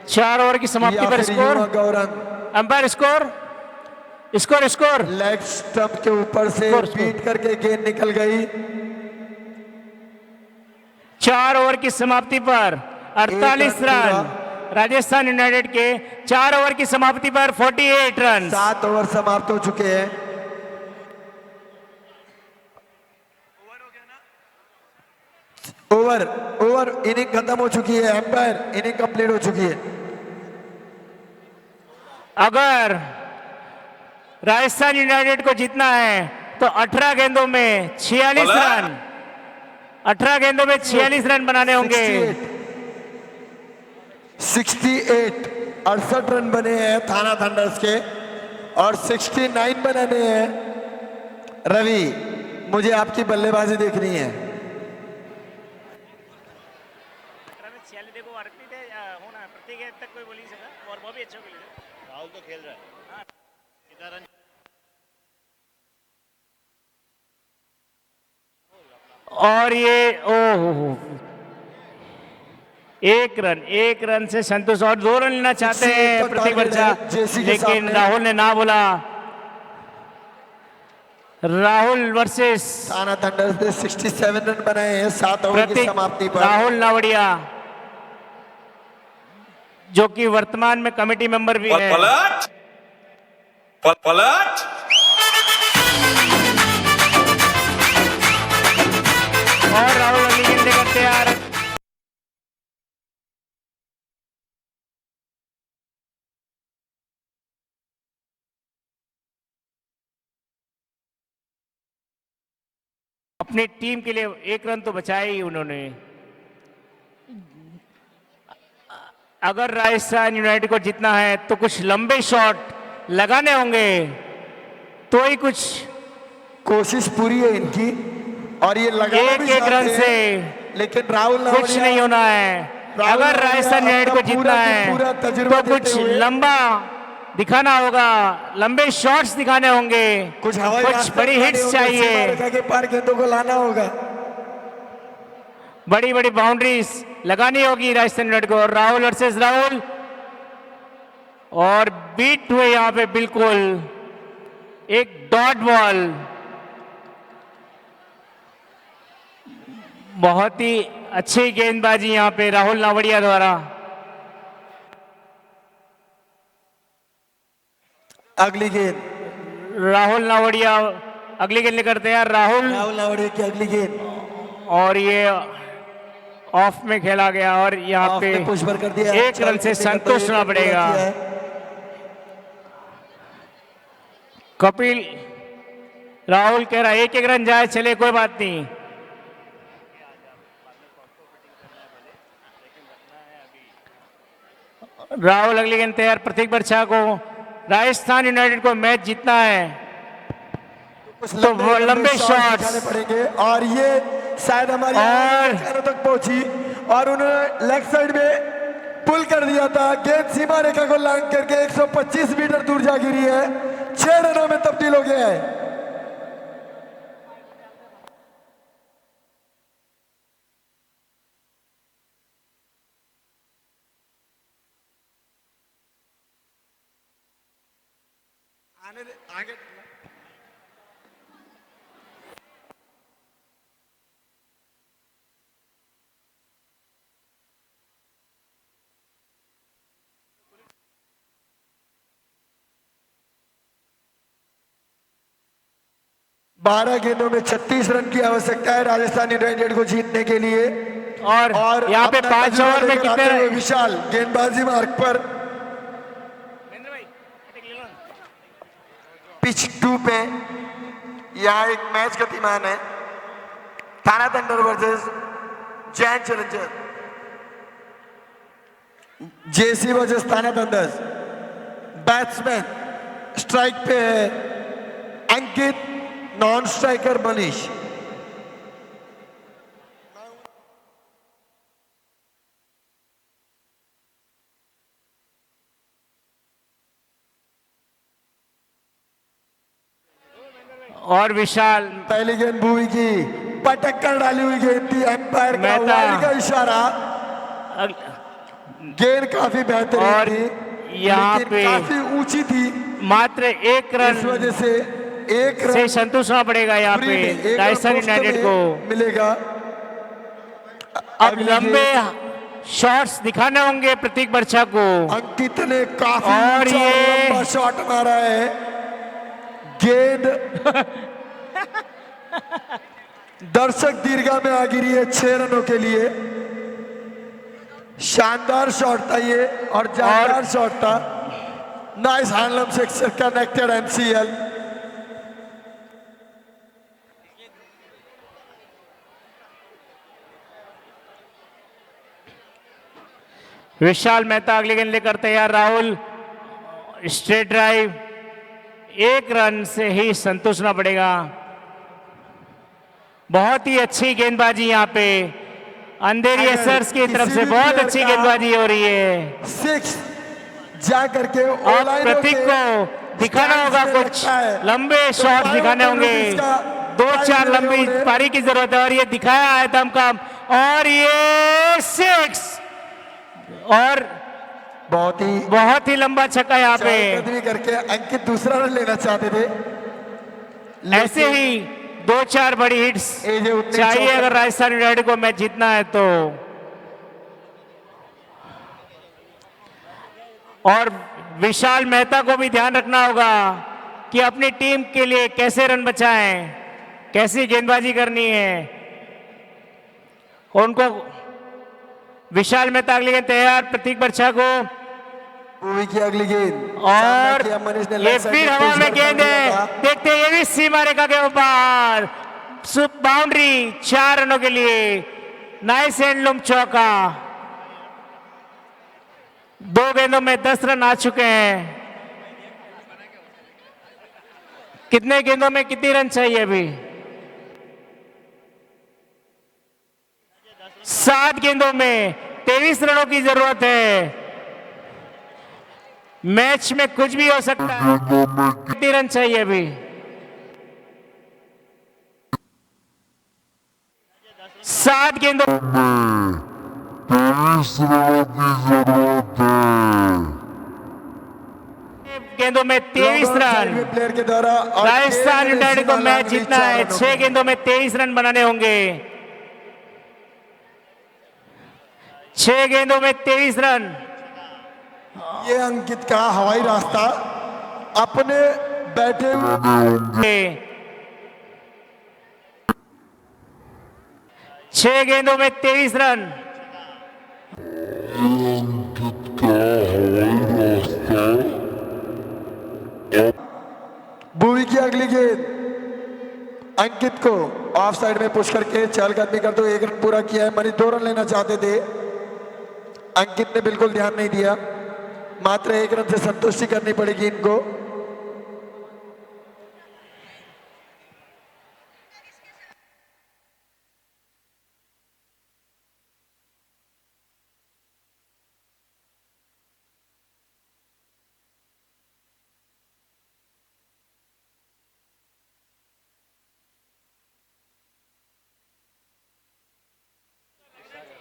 4 ओवर की समाप्ति या पर फिर स्कोर, युवा Gaurang umpire score, score score leg stump के ऊपर से स्कोर, स्कोर। बीट करके गेंद निकल गई। 4 ओवर की समाप्ति पर 48 रन राजस्थान यूनाइटेड के। 4 ओवर की समाप्ति पर 48 रन। 7 ओवर समाप्त हो चुके हैं। ओवर ओवर इनिंग खत्म हो चुकी है। एम्पायर, इनिंग कंप्लीट हो चुकी है। अगर राजस्थान यूनाइटेड को जीतना है तो 18 गेंदों में 46 रन, 18 गेंदों में 46 रन बनाने होंगे। 68 रन बने हैं थाना थंडर्स के और 69 बनाने हैं। रवि, मुझे आपकी बल्लेबाजी देखनी है। और ये ओह, एक रन से संतोष और 2 रन लेना चाहते हैं प्रतीक वर्षा, लेकिन राहुल ने ना बोला। राहुल वर्सेस थाना थंडर्स ने 67 रन बनाए हैं 7 ओवर की प्रतीक समाप्ति पर। राहुल नावड़िया, जो कि वर्तमान में कमेटी मेंबर भी है। पलट और राहुल अगली गेंद लेकर तैयार। अपनी टीम के लिए 1 रन तो बचाया ही उन्होंने। अगर राजस्थान यूनाइटेड को जीतना है तो कुछ लंबे शॉट लगाने होंगे, तो ही कुछ कोशिश पूरी है इनकी और ये लगाना भी एक रन चाहते से हैं, लेकिन राहुल कुछ नावड़िया- नहीं होना है। राहुल अगर नावड़िया राजस्थान यूनाइटेड को अपना जीतना पूरा है तजुर्बा तो कुछ देते हुए लंबा दिखाना होगा, लंबे शॉट्स दिखाने होंगे, कुछ हवाई कुछ रास्ते बड़ी बनाने हिट्स होंगे, चाहिए, सीमा रेखा के पार गेंदों को लाना होगा। बड़ी बड़ी बाउंड्रीज लगानी होगी राजस्थान यूनाइटेड को। और राहुल वर्सेस राहुल, और बीट हुए यहां पे बिल्कुल एक डॉट बॉल। बहुत ही अच्छी गेंदबाजी यहां पे राहुल नावड़िया द्वारा। अगली गेंद राहुल नावड़िया अगली गेंद लेकर तैयार। राहुल, राहुल नावड़िया की अगली गेंद और ये ऑफ में खेला गया और यहाँ ऑफ पे में पुश पर कर दिया। 1 रन से संतोष होना पड़ेगा। कपिल राहुल कह रहा है 1 रन जाए चले, कोई बात नहीं। राहुल अगली गेंद तैयार। प्रतीक वर्षा को, राजस्थान यूनाइटेड को मैच जीतना है तो वो लंबे शॉट्स दिखाने पड़ेंगे और ये शायद हमारी और- तक पहुंची और उन्होंने लेग साइड में पुल कर दिया था। गेंद सीमा रेखा को लांग करके 125 मीटर दूर जा गिरी है। 6 रनों में तब्दील हो गया है। आगे 12 गेंदों में 36 रन की आवश्यकता है राजस्थान यूनाइटेड को जीतने के लिए। और यहाँ पे अपना 5 तजुर्बा ओवर में लेकर आते कितने हुए विशाल गेंदबाजी मार्ग पर पिच 2 पे यहाँ एक मैच गतिमान है। थाना थंडर वर्सेस जैन चैलेंजर, जेसी वर्सेस थाना थंडर्स। बैट्समैन स्ट्राइक पे है अंकित, नॉन स्ट्राइकर मनीष। और विशाल पहली गेंद भूमि की पटक कर डाली हुई गेंद थी, एम्पायर का मेहता। वाइड का इशारा। गेंद काफी बेहतरीन और थी, यहाँ लेकिन पे काफी ऊंची थी, मात्र 1 रन इस वजह से 1 से रन संतुष्ट होना पड़ेगा यहाँ फ्री पे में, 1 रन राजस्थान मुफ्त यूनाइटेड में को। मिलेगा। अब अगली लंबे गेंद शॉट्स दिखाने होंगे प्रतीक बर्छा को। अंकित ने काफी और ऊंचा ये- लंबा शॉट मारा है। गेंद दर्शक दीर्घा में आ गिरी है 6 रनों के लिए। शानदार शॉट था ये और जानदार शॉट था। नाइस हैंडलम sixer connected MCL. Vishal Mehta अगली गेंद लेकर तैयार। राहुल स्ट्रेट ड्राइव, 1 रन से ही संतुष्ट होना पड़ेगा। बहुत ही अच्छी गेंदबाजी यहाँ पे अंधेरी अगर एसर्स की तरफ किसी से भी बहुत प्लेयर अच्छी का गेंदबाजी हो रही है। 6 जा करके और प्रतीक को दिखाना होगा कुछ लंबे शॉट दिखाने होंगे। 2-4 लंबी पारी की जरूरत है और ये दिखाया है दमकम और ये 6 और बहुत ही लंबा छक्का यहाँ पे। कदमी करके अंकित दूसरा रन लेना चाहते थे। ऐसे ही 2-4 बड़ी हिट्स ये उतनी चाहिए चौका- अगर राजस्थान यूनाइटेड को मैच जीतना है तो। और विशाल मेहता को भी ध्यान रखना होगा कि अपनी टीम के लिए कैसे रन बचाएं, कैसी गेंदबाजी करनी है उनको। विशाल मेहता अगली गेंद तैयार, प्रतीक बर्छा को। भूमि की अगली गेंद और किया मनीष ने ये लेफ्ट साइड फिर में हवा पुश में कर गेंद दिया है, था। देखते हैं ये भी सीमा रेखा के ऊपर बाउंड्री, 4 रनों के लिए। नाइस हैंडलूम चौका। 2 गेंदों में 10 रन आ चुके हैं। कितने गेंदों में कितनी रन चाहिए अभी? 7 गेंदों में 23 रनों की जरूरत है। मैच में कुछ भी हो सकता है। कितनी रन चाहिए अभी? 7 गेंदों 23 रनों की जरूरत है। गेंदों में 23 साइड रन। में प्लेयर के द्वारा और राजस्थान गेंद यूनाइटेड को सीमा मैच लांघनी जीतना 4 है। रनों 6 की। गेंदों में 23 रन बनाने होंगे। 6 गेंदों में 23 रन। ये अंकित का हवाई रास्ता अपने बैठे हुए 6 गेंदों में 23 रन। अंकित का हवाई रास्ता भूमि की अगली गेंद अंकित को ऑफ साइड में पुश करके चहलकदमी कर दो। 1 रन पूरा किया है। मनीष 2 रन लेना चाहते थे, अंकित ने बिल्कुल ध्यान नहीं दिया। मात्र 1 रन से संतुष्टि करनी पड़ेगी इनको।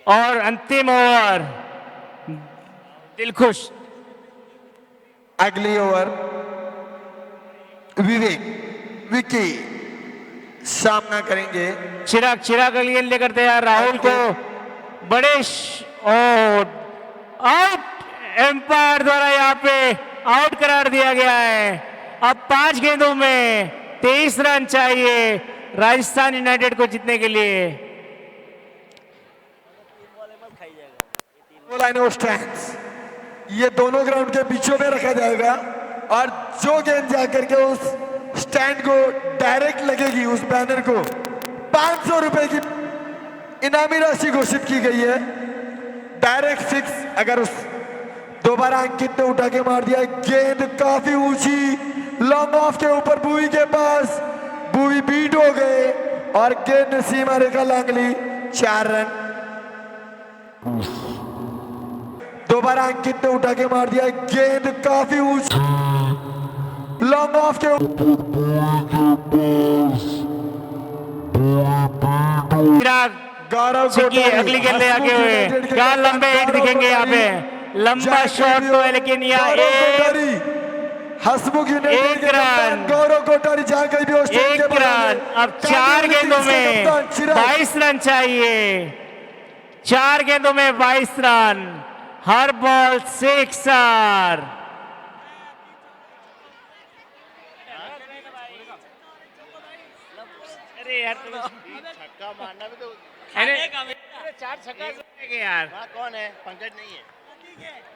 और अंतिम ओवर दिलखुश। अगली ओवर विकी सामना करेंगे। चिराग अगली गेंद लेकर तैयार, राहुल को बड़े आउट, एम्पायर द्वारा यहाँ पे आउट करार दिया गया है। अब 5 गेंदों में 23 रन चाहिए राजस्थान यूनाइटेड को जीतने के लिए। ये दोनों ग्राउंड के बीचों में रखा जाएगा और जो गेंद जाकर के उस स्टैंड को डायरेक्ट लगेगी, उस बैनर को 500 रुपए की इनामी राशि घोषित की गई है। Direct fix. अगर उस दोबारा अंकित ने उठा के मार दिया, गेंद काफी ऊंची लॉन्ग ऑफ के ऊपर बुई के पास, बुई बीट हो गए और गेंद सीमा रेखा लांग ली। 4 रन। दोबारा अंकित ने उठा के मार दिया, गेंद काफी ऊंची लॉन्ग ऑफ के गौरव सिक्की अगली गेंद ले आगे हुए, क्या लंबे हिट दिखेंगे यहाँ पे। लंबा शॉट तो है लेकिन यहाँ हसमुख एक रन, गौरव कोठारी जहां कहीं भी एक रन। अब 4 गेंदों में 22 रन चाहिए। 4 गेंदों में 22 रन, हर बॉल 6 अरे यार छक्का मारना भी तो 4 छक्का यार। कौन है? पंकज नहीं है।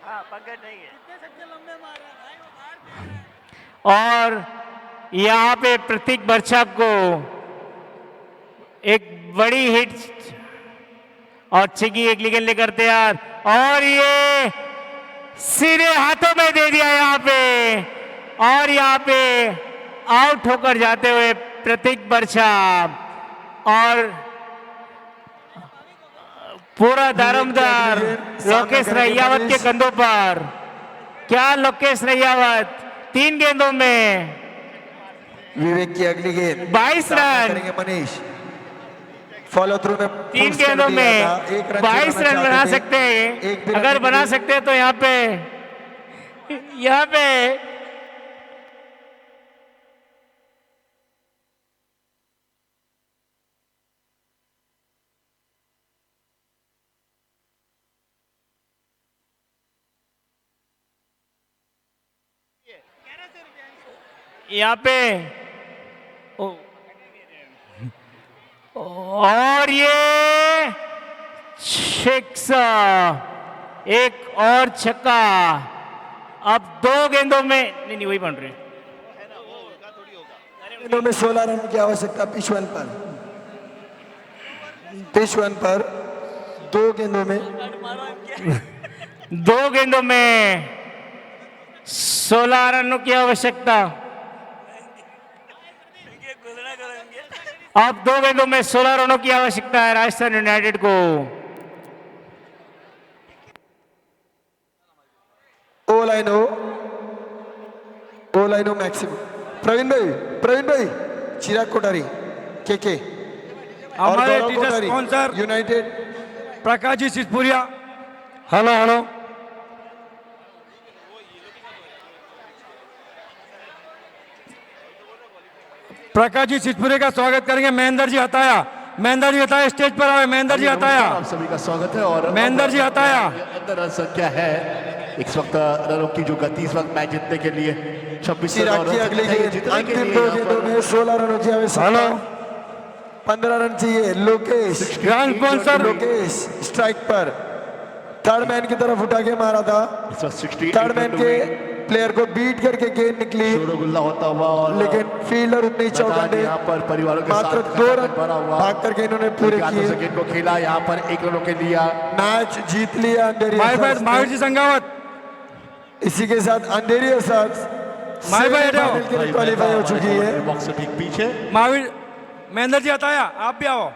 हाँ, पंकज नहीं है। और यहाँ पे प्रतीक बर्छा को एक बड़ी हिट और चिगी एक गेंद लेकर तैयार और ये सीधे हाथों में दे दिया यहाँ पे और यहाँ पे आउट होकर जाते हुए प्रतीक बर्छा और पूरा दारोमदार लोकेश रैयावत के कंधों पर। क्या लोकेश रैयावत 3 गेंदों में विवेक की अगली गेंद 22 रन। मनीष फॉलो थ्रू में 3 गेंदों में 22 रन बना सकते हैं। अगर बना सकते हैं तो यहाँ पे और ये शिक्सा, एक और छक्का। अब 2 गेंदों में नहीं वही बन रहे गेंदों में 16 रन की आवश्यकता। पिच वन पर 2 गेंदों में 2 गेंदों में 16 रनों की आवश्यकता। अब 2 गेंदों में 16 रनों की आवश्यकता है राजस्थान यूनाइटेड को। ओ लाइनो मैक्सिमम। प्रवीण भाई चिराग कोठारी के हमारे teacher sponsor United Prakash ji सिद्धपुरिया। Hello Prakash ji सिद्धपुरे का स्वागत करेंगे। महेंद्र जी हताया स्टेज पर आए। महेंद्र जी हताया, आप सभी का स्वागत है। और महेंद्र जी हताया। अंदर रन संख्या है इस वक्त रनों की जो गति इस वक्त मैच जीतने के लिए 26 चिराग की अगली गेंद अंतिम 2 गेंदों में 16 रनों की आवश्यकता। 15 रन चाहिए। Lokesh grand sponsor Lokesh strike पर थर्ड मैन की तरफ उठा के मारा था। इस वक्त 68 थर्ड मैन के प्लेयर को बीट करके गेंद निकली, गुल्ला होता हुआ और लेकिन फील्डर उतने चौकाने यहाँ पर परिवारों के मात्र साथ 2 रन भाग करके इन्होंने पूरे किए। गेंद को खेला यहाँ पर 1 रनों के लिया, मैच जीत लिया अंधेरी। महावीर जी संगावत। इसी के साथ अंधेरी के लिए क्वालिफाई हो चुकी है। बॉक्स से ठीक पीछे महावीर महेंद्र जी हताया, आप भी आओ।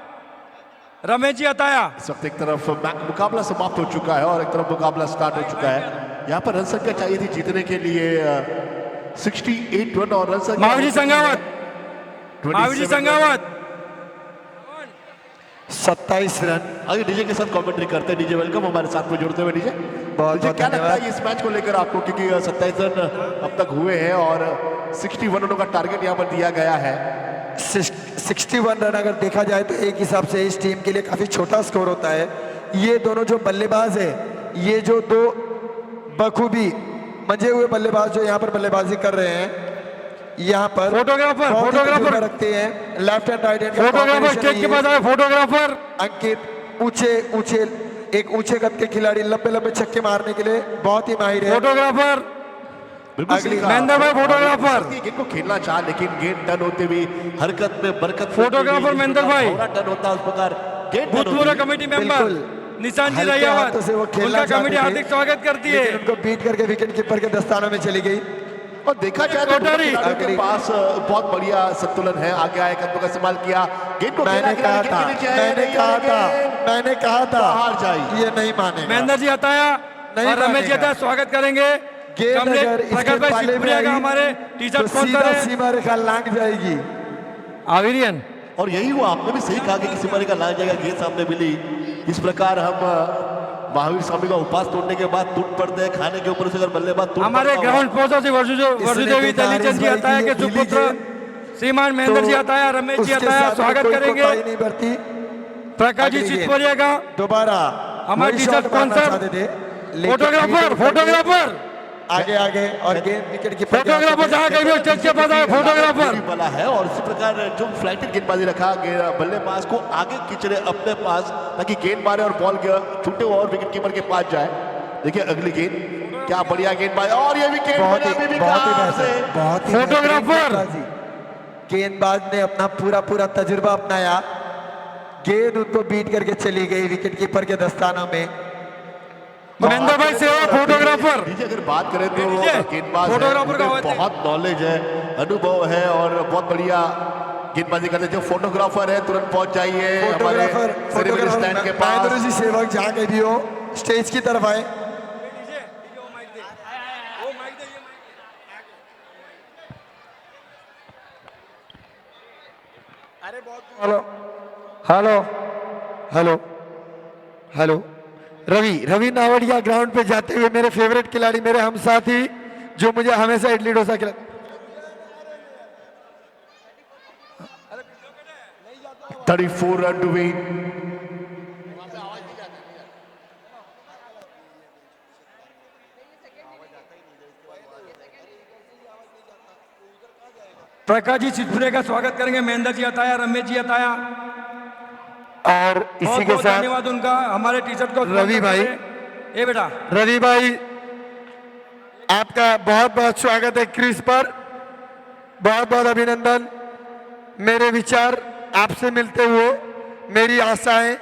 रमेश जी हताया। इस वक्त एक तरफ मुकाबला समाप्त हो चुका है और एक तरफ मुकाबला स्टार्ट हो चुका है। यहाँ पर रन संख्या चाहिए थी जीतने के लिए 68 रन और रन संख्या महावीर जी संगावत। 27 रन। आगे डीजे के साथ कमेंट्री करते हैं। डीजे वेलकम हमारे साथ में जुड़ते हुए। डीजे बहुत डीजे क्या लगता धन्यवाद। है इस मैच को लेकर आपको, क्योंकि 27 रन अब तक हुए हैं और 61 रनों का टारगेट यहाँ पर दिया गया है। 61 रन अगर देखा जाए तो एक हिसाब से इस टीम के लिए काफी छोटा स्कोर होता है। ये दोनों जो बल्लेबाज है, ये जो दो बखूबी मंजे हुए बल्लेबाज जो यहाँ पर बल्लेबाजी कर रहे हैं, यहाँ पर फोटोग्राफर, बहुत ही फोटोग्राफर। तजुर्बा रखते हैं। Left hand right hand photographer stage के पास आए। फोटोग्राफर अंकित एक ऊंचे कद के खिलाड़ी, लंबे लंबे छक्के मारने के लिए बहुत ही माहिर है। फोटोग्राफर बिल्कुल अगली सही कहा। महेंद्र भाई, फोटोग्राफर। गेंद को खेलना चाह, लेकिन गेंद टर्न होते भी हरकत में बरकत। फोटोग्राफर महेंद्र भाई। टर्न होता है उस प्रकार गेंद टर्न भूतपूर्व होती है। कमेटी मेंबर बिल्कुल। निशान जी हल्के रैयावत, हाथों से वो खेलना उनका कमेटी चाहते थे, हार्दिक स्वागत करती है। लेकिन उनको बीट करके विकेट कीपर के दस्तानों में चली गई। और देखा जाए तो कोटारी। खिलाड़ियों के पास बहुत बढ़िया संतुलन है। आगे आए, कदमों का इस्तेमाल किया, गेंद को मैंने कहा था हार जाए। ये नहीं माने। महेंद्र जी हताया नहीं और रमेश जी मानेगा। हताया स्वागत करेंगे। गेंद कमलेश अगर इसके प्रकाश भाई पाले में सिद्धपुरिया का आई हमारे तो टी-शर्ट सीधा स्पॉन्सर है सीमा रेखा लांग जाएगी। आविरियन। और यही हुआ, आपने भी सही कहा कि किसी बारे का लाग जाएगा। गेंद सामने मिली, इस प्रकार हम महावीर स्वामी का उपवास तोड़ने के बाद टूट पड़ते हैं खाने के ऊपर से। अगर बल्लेबाज टूट हमारे पड़ता ग्राउंड स्पॉन्सर से वसुदेवी दलीचंद जी हताया के सुपुत्र श्रीमान महेंद्र जी हताया, रमेश जी हताया स्वागत करेंगे। नहीं बढ़ती। प्रकाश जी अगली गेंद। सिद्धपुरिया का दोबारा हमारे वही टी-शर्ट शॉट मारना स्पॉन्सर चाहते थे, लेकिन फोटोग्राफर, विकेट फोटोग्राफर आगे और गेंद विकेट कीपर के फोटोग्राफर हाथ में- जहाँ कहीं भी स्टेज के पास आए। फोटोग्राफर बला है और इसी प्रकार जो फ्लाइटेड गेंदबाजी रखा, बल्लेबाज को आगे खींचने अपने पास ताकि गेंद मारे और बॉल छूटे और विकेट कीपर के पास जाए। देखिए अगली गेंद, क्या बढ़िया गेंदबाजी, और ये विकेट बहुत ही बेहतर, बहुत ही फोटोग्राफर। बेहतरीन गेंदबाजी। गेंदबाज ने अपना पूरा तजुर्बा अपनाया, गेंद उनको बीट करके चली गई विकेट कीपर के दस्तानों में। महेंद्र भाई सेवा फोटोग्राफर। दीजिए अगर बात करें तो दीजिए, गेंदबाज है, फोटोग्राफर का उन्हें आवाज है। बहुत नॉलेज है, अनुभव है और बहुत बढ़िया गेंदबाजी करते हैं। जो फोटोग्राफर है तुरंत पहुंच जाइए हमारे सेरेमनी स्टैंड के पास। महेंद्र जी सेवक जहाँ कहीं भी हो स्टेज की तरफ आए। Hello hello hello hello Ravi Navadiya ground पे जाते हुए मेरे फेवरेट खिलाड़ी, मेरे हम साथी जो मुझे हमेशा इडली डोसा खिला। 34 run to win. Prakash ji सिद्धपुरिया का स्वागत करेंगे। महेंद्र जी हताया, रमेश जी हताया, और इसी बहुत के बहुत साथ धन्यवाद उनका हमारे टी शर्ट को रवि भाई। ए बेटा रवि भाई आपका बहुत बहुत स्वागत है क्रीज पर, बहुत बहुत अभिनंदन। मेरे विचार आपसे मिलते हुए, मेरी आशाएं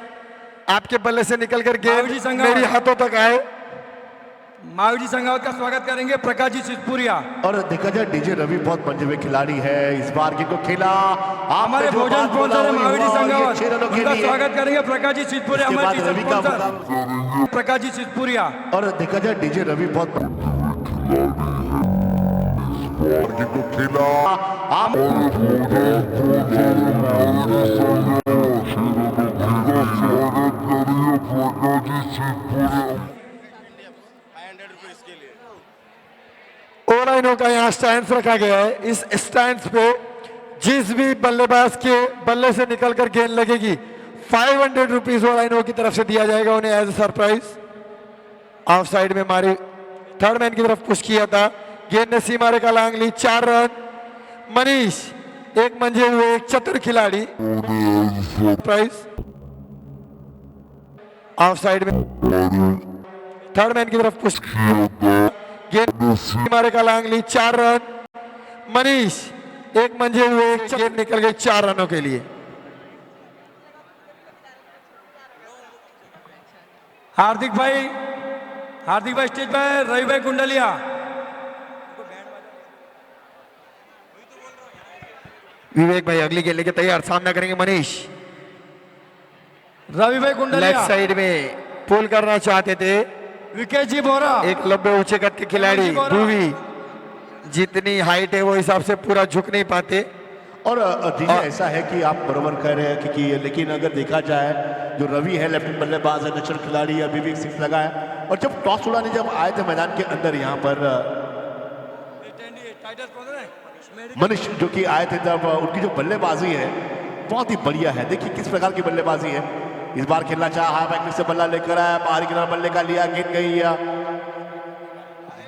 आपके बल्ले से निकलकर महावीर जी गेंद संगावत। मेरी हाथों तक आए। महावीर जी संगावत का स्वागत करेंगे। प्रकाश जी सिद्धपुरिया। और देखा जाए डीजे रवि बहुत मंजे हुए खिलाड़ी है। इस बार गेंद को खेला, हमारे आपने जो भोजन बात बोला स्पॉन्सर है वही महावीर जी हुआ और ये संगावत, 6 रनों के उनका लिए। स्वागत करेंगे। प्रकाश जी सिद्धपुरिया इसके हमारे बाद टी शर्ट रवि का स्पॉन्सर प्रकाश जी सिद्धपुरिया। और देखा जाए डीजे रवि बहुत गेंद को खेला आप ओलाइनों का यहाँ स्टैंड रखा गया है। इस स्टैंड पे जिस भी बल्लेबाज के बल्ले से निकलकर गेंद लगेगी 500 रुपीज ओलाइनों की तरफ से दिया जाएगा उन्हें as a surprise. Off side में मारी, थर्ड मैन की तरफ पुश किया था, गेंद ने सीमा रेखा लांग ली। 4 रन। मनीष एक मंजे हुए एक चतुर खिलाड़ी, प्राइज ऑफ साइड में थर्ड मैन की तरफ पुश, गेंद सीमा रेखा लांग ली। 4 रन। मनीष एक मंजे हुए एक गेंद निकल गई 4 रनों के लिए। हार्दिक भाई स्टेज पर, रवि भाई कुंडलिया। विवेक भाई अगली गेंद लेके तैयार, सामना करेंगे मनीष। रवि भाई कुंडलिया। लेफ्ट साइड में पुल करना चाहते थे विकेट जी बोरा। एक लंबे ऊंचे कद के खिलाड़ी भूवी, जितनी हाइट है वो हिसाब से पूरा झुक नहीं पाते और दीजिए ऐसा है कि आप बराबर कह रहे हैं कि लेकिन अगर देखा जाए जो रवि है लेफ्ट बल्लेबाज है, नेचुरल खिलाड़ी, अभी भी 6 लगा है। और जब टॉस उड़ाने जब आए थे मैदान के अंदर यहाँ पर मनीष जो कि आए थे, जब उनकी जो बल्लेबाजी है बहुत ही बढ़िया है। देखिए किस प्रकार की बल्लेबाजी है। इस बार खेलना चाहा, बैकलिफ्ट से बल्ला लेकर आया, बाहरी किनारा बल्ले का लिया, गेंद गई या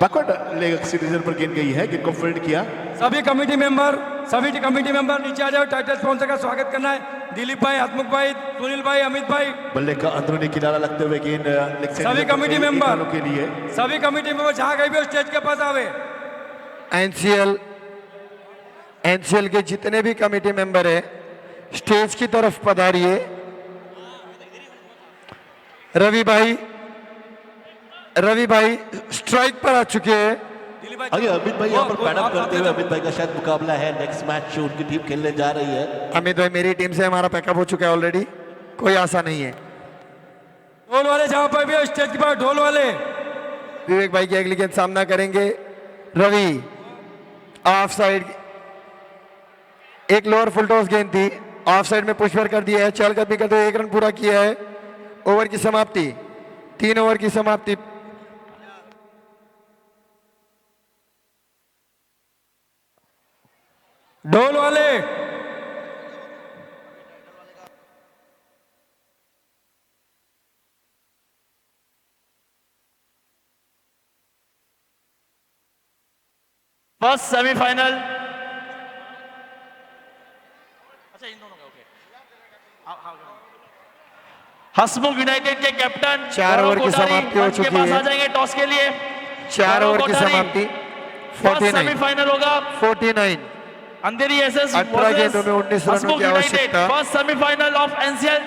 बैकवर्ड लेग सीरीजन पर गेंद गई है, गेंद को फील्ड किया। सभी कमेटी मेंबर नीचे आ जाओ। टाइटल स्पॉन्सर का स्वागत करना है। दिलीप भाई, हसमुख भाई, सुनील भाई, अमित भाई। बल्ले का अंदरूनी किनारा लगते हुए गेंद सभी कमेटी मेंबर के लिए, सभी कमेटी मेंबर जहां कहीं भी हो स्टेज के पास आवे। एनसीएल के जितने भी कमेटी मेंबर है स्टेज की तरफ पधारिए। रवि भाई स्ट्राइक पर आ चुके हैं। आगे अमित भाई यहाँ पर पैडअप करते हुए, अमित भाई का शायद मुकाबला है, नेक्स्ट मैच उनकी टीम खेलने जा रही है। अमित भाई मेरी टीम से हमारा पैकअप हो चुका है ऑलरेडी, कोई आशा नहीं है। ढोल वाले जहां पर भी हो स्टेज के पास, ढोल वाले। विवेक भाई की अगली गेंद सामना करेंगे रवि। ऑफ साइड, एक लोअर फुल टॉस गेंद थी, ऑफ साइड में पुशवर कर दिया है। चहलकदमी करते हुए 1 रन पूरा किया है। ओवर की समाप्ति, 3 ओवर की समाप्ति। ढोल वाले फर्स्ट सेमीफाइनल। हसमुख यूनाइटेड के कैप्टन 4 ओवर की समाप्ति हो चुकी पास आ है। जाएंगे टॉस के लिए। 4 ओवर की समाप्ति। फर्स्ट 49, सेमीफाइनल होगा 49। अंधेरी एसएस 18 गेंदों में 19 रनों की आवश्यकता। First semifinal of NCL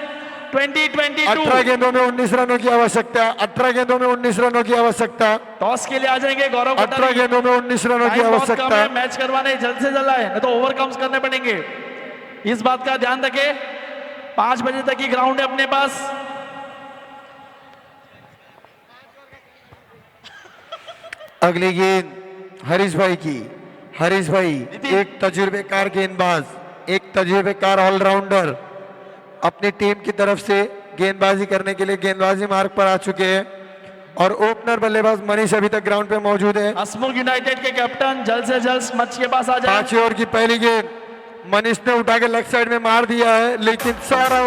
2022। 18 गेंदों में 19 रनों की आवश्यकता। 18 गेंदों में 19 रनों की आवश्यकता। टॉस के लिए आ जाएंगे गौरव 18 गेंदों में 19 रनों की टाइम बहुत कम आवश्यकता। है, मैच करवाने जल्द से जल्द आए, नहीं तो ओवरकम्स करने पड़ेंगे। इस बात का ध्यान रखें। 5 बजे तक ही ग्राउंड है अपने पास। अगली गेंद हरीश भाई की। हरीश भाई एक तजुर्बेकार गेंदबाज, एक तजुर्बेकार ऑलराउंडर, अपनी टीम की तरफ से गेंदबाजी करने के लिए गेंदबाजी मार्ग पर आ चुके हैं। और ओपनर बल्लेबाज मनीष अभी तक ग्राउंड पे मौजूद है। हसमुख यूनाइटेड के कैप्टन जल्द से जल्द मंच के पास आ जाए। 5 ओवर की पहली गेंद मनीष ने उठा के लेग साइड में मार दिया है, लेकिन सारा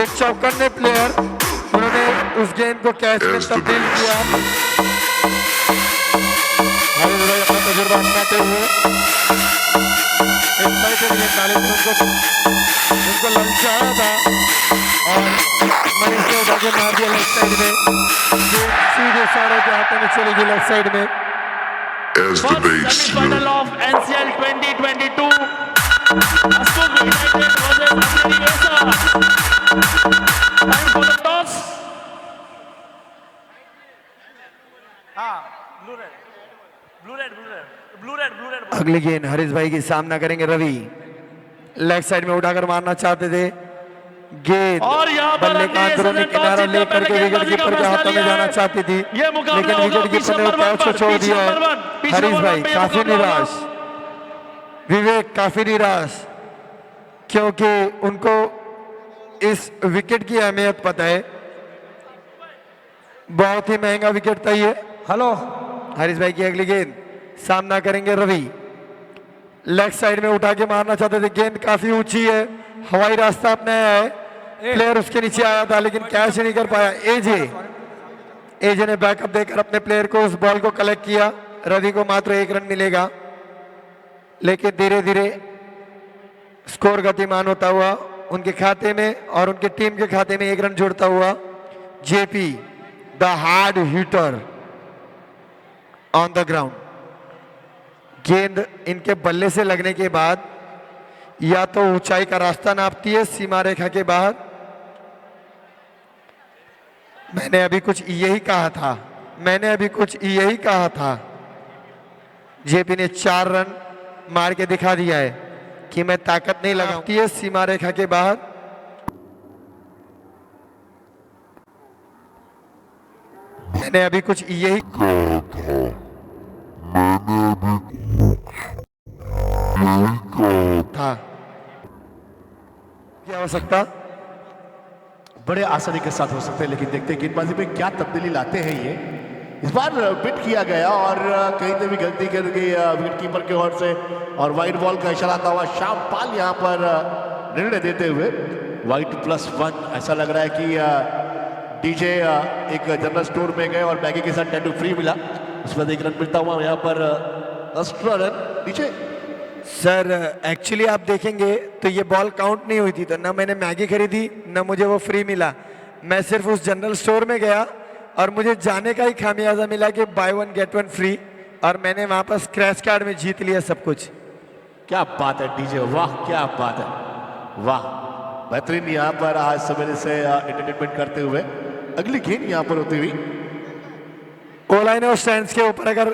एक चौकन्ने प्लेयर उन्होंने उस गेंद को कैच में तब्दील किया। हरीश भाई अपना तजुर्बा अपनाते हुए उनको ललचाया था और मनीष ने उठा के मार दिया लेग साइड में। गेंद सीधे सारों के हाथों में चलेगी लेग साइड में। As the bass semifinal of NCL 2022 Hasmukh United versus Andheri SS. Time for the toss. अगली गेंद हरीश भाई की सामना करेंगे रवि। लेग साइड में उठाकर मारना चाहते थे। गेंद और यहाँ पर बल्ले का अंदरूनी किनारा लेकर के विकेट कीपर के हाथों में जाना चाहती थी, ये मुकाबला लेकिन होगा विकेट कीपर ने कैच को छोड़ दिया है। हरीश भाई काफी निराश, विवेक काफी निराश, क्योंकि उनको इस विकेट की अहमियत पता है। बहुत ही महंगा विकेट था ये। हेलो हरीश भाई की अगली गेंद सामना करेंगे रवि। लेग साइड में उठा के मारना चाहते थे। गेंद काफी ऊंची है, हवाई रास्ता अपनाया है। प्लेयर उसके नीचे आया था लेकिन कैच नहीं कर पाया। एजे ने बैकअप देकर अपने प्लेयर को उस बॉल को कलेक्ट किया। रवि को मात्र 1 रन मिलेगा, लेकिन धीरे धीरे स्कोर गतिमान होता हुआ उनके खाते में और उनके टीम के खाते में 1 रन जोड़ता हुआ JP the hard hitter on the ground. गेंद इनके बल्ले से लगने के बाद या तो ऊंचाई का रास्ता नापती है सीमा रेखा के बाहर। मैंने अभी कुछ यही कहा था। जेपी ने 4 रन मार के दिखा दिया है कि मैं ताकत नहीं लगाती है सीमा रेखा के बाहर। मैंने अभी कुछ यही कहा था, मैंने अभी यही कहा था। सकता। बड़े आसानी के साथ हो सकते हैं, लेकिन देखते हैं गेंदबाजी में क्या तब्दीली लाते हैं ये। इस बार बिट किया गया और कहीं से भी गलती कर गई विकेट कीपर की ओर से, और वाइड बॉल का इशारा आता हुआ श्यामपाल यहाँ पर निर्णय देते हुए वाइड +1। ऐसा लग रहा है कि डीजे एक जनरल स्टोर में गए और मैगी के साथ टैटू फ्री मिला, उस पर 1 रन मिलता हुआ यहाँ पर एक्स्ट्रा रन नीचे। सर एक्चुअली आप देखेंगे तो ये बॉल काउंट नहीं हुई थी, तो ना मैंने मैगी खरीदी ना मुझे वो फ्री मिला। मैं सिर्फ उस जनरल स्टोर में गया और मुझे जाने का ही खामियाजा मिला कि बाय 1 गेट 1 फ्री, और मैंने वहां पर स्क्रैच कार्ड में जीत लिया सब कुछ। क्या बात है डीजे, वाह क्या बात है, वाह बेहतरीन यहाँ पर आज सवेरे से एंटरटेनमेंट करते हुए। अगली गेंद यहाँ पर होती हुई ओ लाइन और स्टैंड्स के ऊपर अगर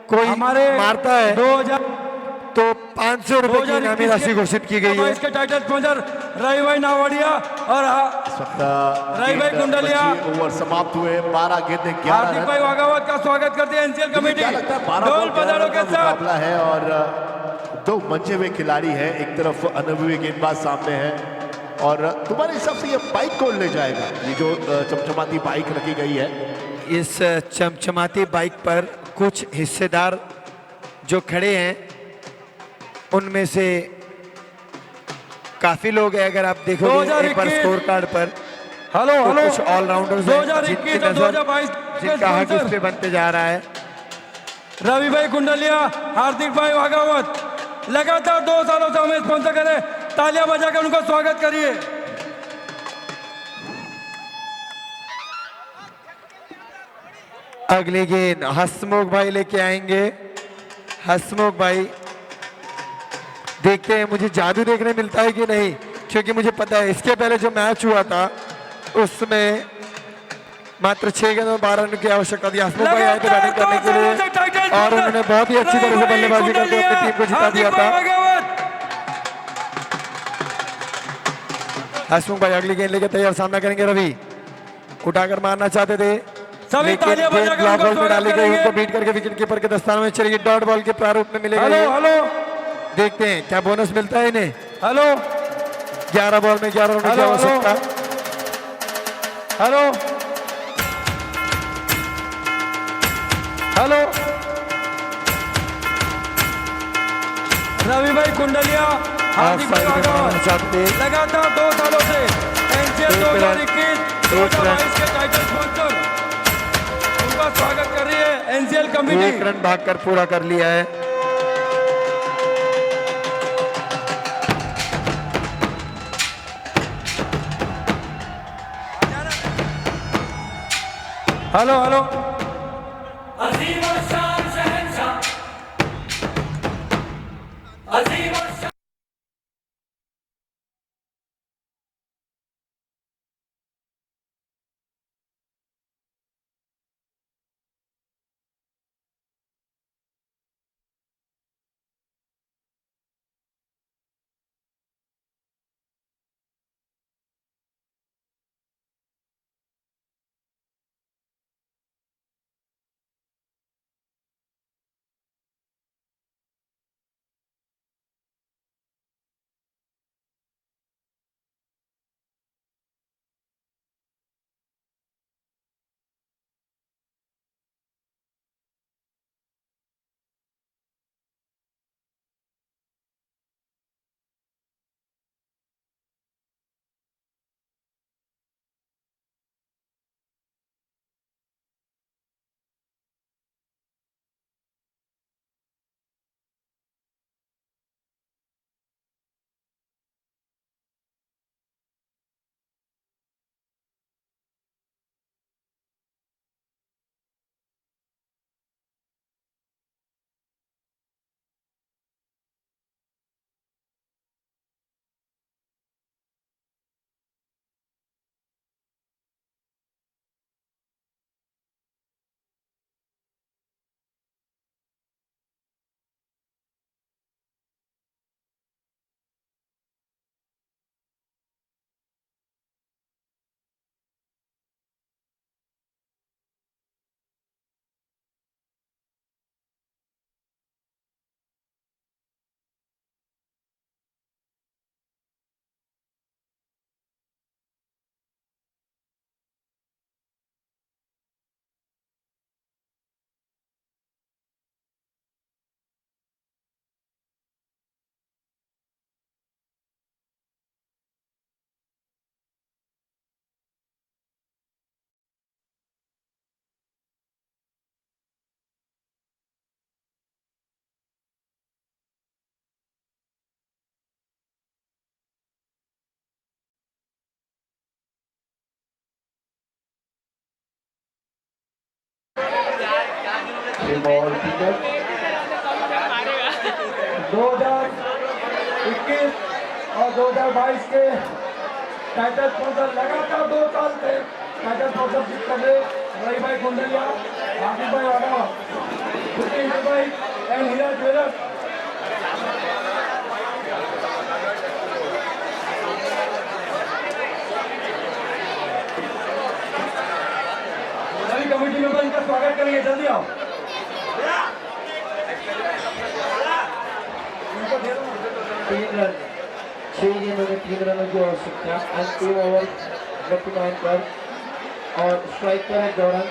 कोई हमारे मारता है 2000 तो 500 रुपए की इनामी राशि घोषित की गई है। इसके टाइटल स्पॉन्सर रवि भाई नावड़िया और इस वक्त रवि भाई कुंडलिया। 25 ओवर समाप्त हुए, 12 गेंदें 11 हार्दिक रन। भाई वाघावत का स्वागत करते हैं एनसीएल कमेटी क्या लगता है 12 ढोल बॉल 11 बजारों रन के का साथ। मुकाबला है और 2 मंचे हुए खिलाड़ी हैं, एक तरफ अनुभवी गेंदबाज सामने है। और तुम्हारे हिसाब से ये बाइक कौन ले जाएगा, ये जो चमचमाती बाइक रखी गई है? इस चमचमाती बाइक पर कुछ हिस्सेदार जो खड़े हैं उनमें से काफी लोग हैं, अगर आप देखोगे एक बार स्कोर कार्ड पर हेलो तो हेलो कुछ ऑलराउंडर्स हैं जिनकी 2021 और नजर 2022 जिनका हक इस पे बनते जा रहा है। रवि भाई कुंडलिया, हार्दिक भाई वाघावत लगातार 2 सालों से हमें स्पॉन्सर करें, तालियां बजाकर उनका स्वागत करिए। अगली गेंद हसमुख भाई लेके आएंगे। हसमुख भाई, देखते हैं मुझे जादू देखने मिलता है कि नहीं, क्योंकि मुझे पता है इसके पहले जो मैच हुआ था उसमें मात्र 6 गेंदों में 12 रन की आवश्यकता थी। हसमुख भाई आए थे बैटिंग करने के लिए और उन्होंने बहुत ही अच्छी तरह से बल्लेबाजी करके अपनी टीम को जिता दिया था। हसमुख भाई अगली गेंद लेके तैयार, सामना करेंगे। रवि उठाकर मारना चाहते थे लेकिन गेंद ब्लॉक बॉल में डाली गई, उनको बीट करके विकेट कीपर के दस्ताने में चलेगी। डॉट बॉल के प्रारूप में मिलेगा। हेलो हेलो देखते हैं क्या बोनस मिलता है इन्हें। हेलो 11 बॉल में 11 रन की आवश्यकता। हेलो हेलो रवि भाई कुंडलिया, हार्दिक भाई वाघावत लगातार 2 सालों से एनसीएल 2021 2022 के टाइटल स्पॉन्सर, उनका स्वागत कर रही है एनसीएल कमेटी। 1 रन भागकर पूरा कर लिया है। हेलो हेलो बॉल टिकट 2021 और 2022 के टाइटल स्पॉन्सर लगातार 2 साल से टाइटल स्पॉन्सरशिप कर रहे रही भाई कुंडलिया, आसिफ भाई वाडा, भाई एंड हीरा ज्वेलर्स। सभी कमेटी मेंबर इनका स्वागत करेंगे, जल्दी आओ। इनको दे दो। 3 रन 6 गेंदों में 3 रनों की आवश्यकता एंड 2 ओवर 39 पर और स्ट्राइक पर है गौरव,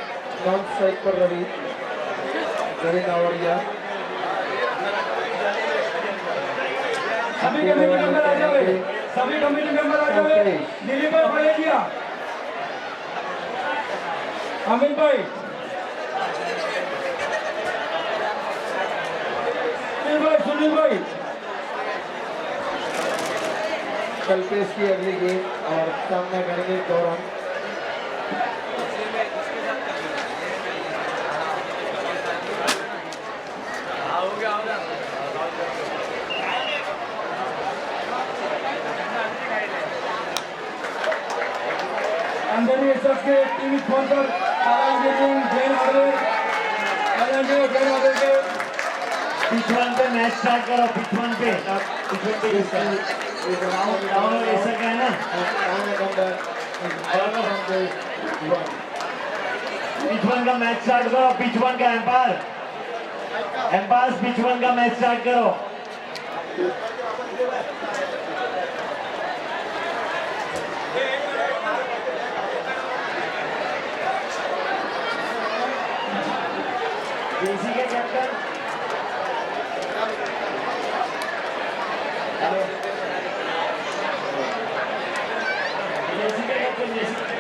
नॉन स्ट्राइक पर रवि नावड़िया। सभी कमेटी मेंबर आ जाओ, सभी कमेटी मेंबर आ जाओ। दिलीप भाई भैया, अमित भाई, सुनील भाई। कल्पेश की अगली गेंद और सामना करेंगे गौरव। अंदर सबके टीम स्पॉन्सर जैन ऑर्डर के पिच वन पे मैच स्टार्ट करो। पिच वन पे डाउन ऐसा क्या है ना, पिच वन का मैच स्टार्ट करो। पिच वन का एम्पायर पिच वन का मैच स्टार्ट करो। जेसी के कैप्टन जेसी के कैप्टन जेसी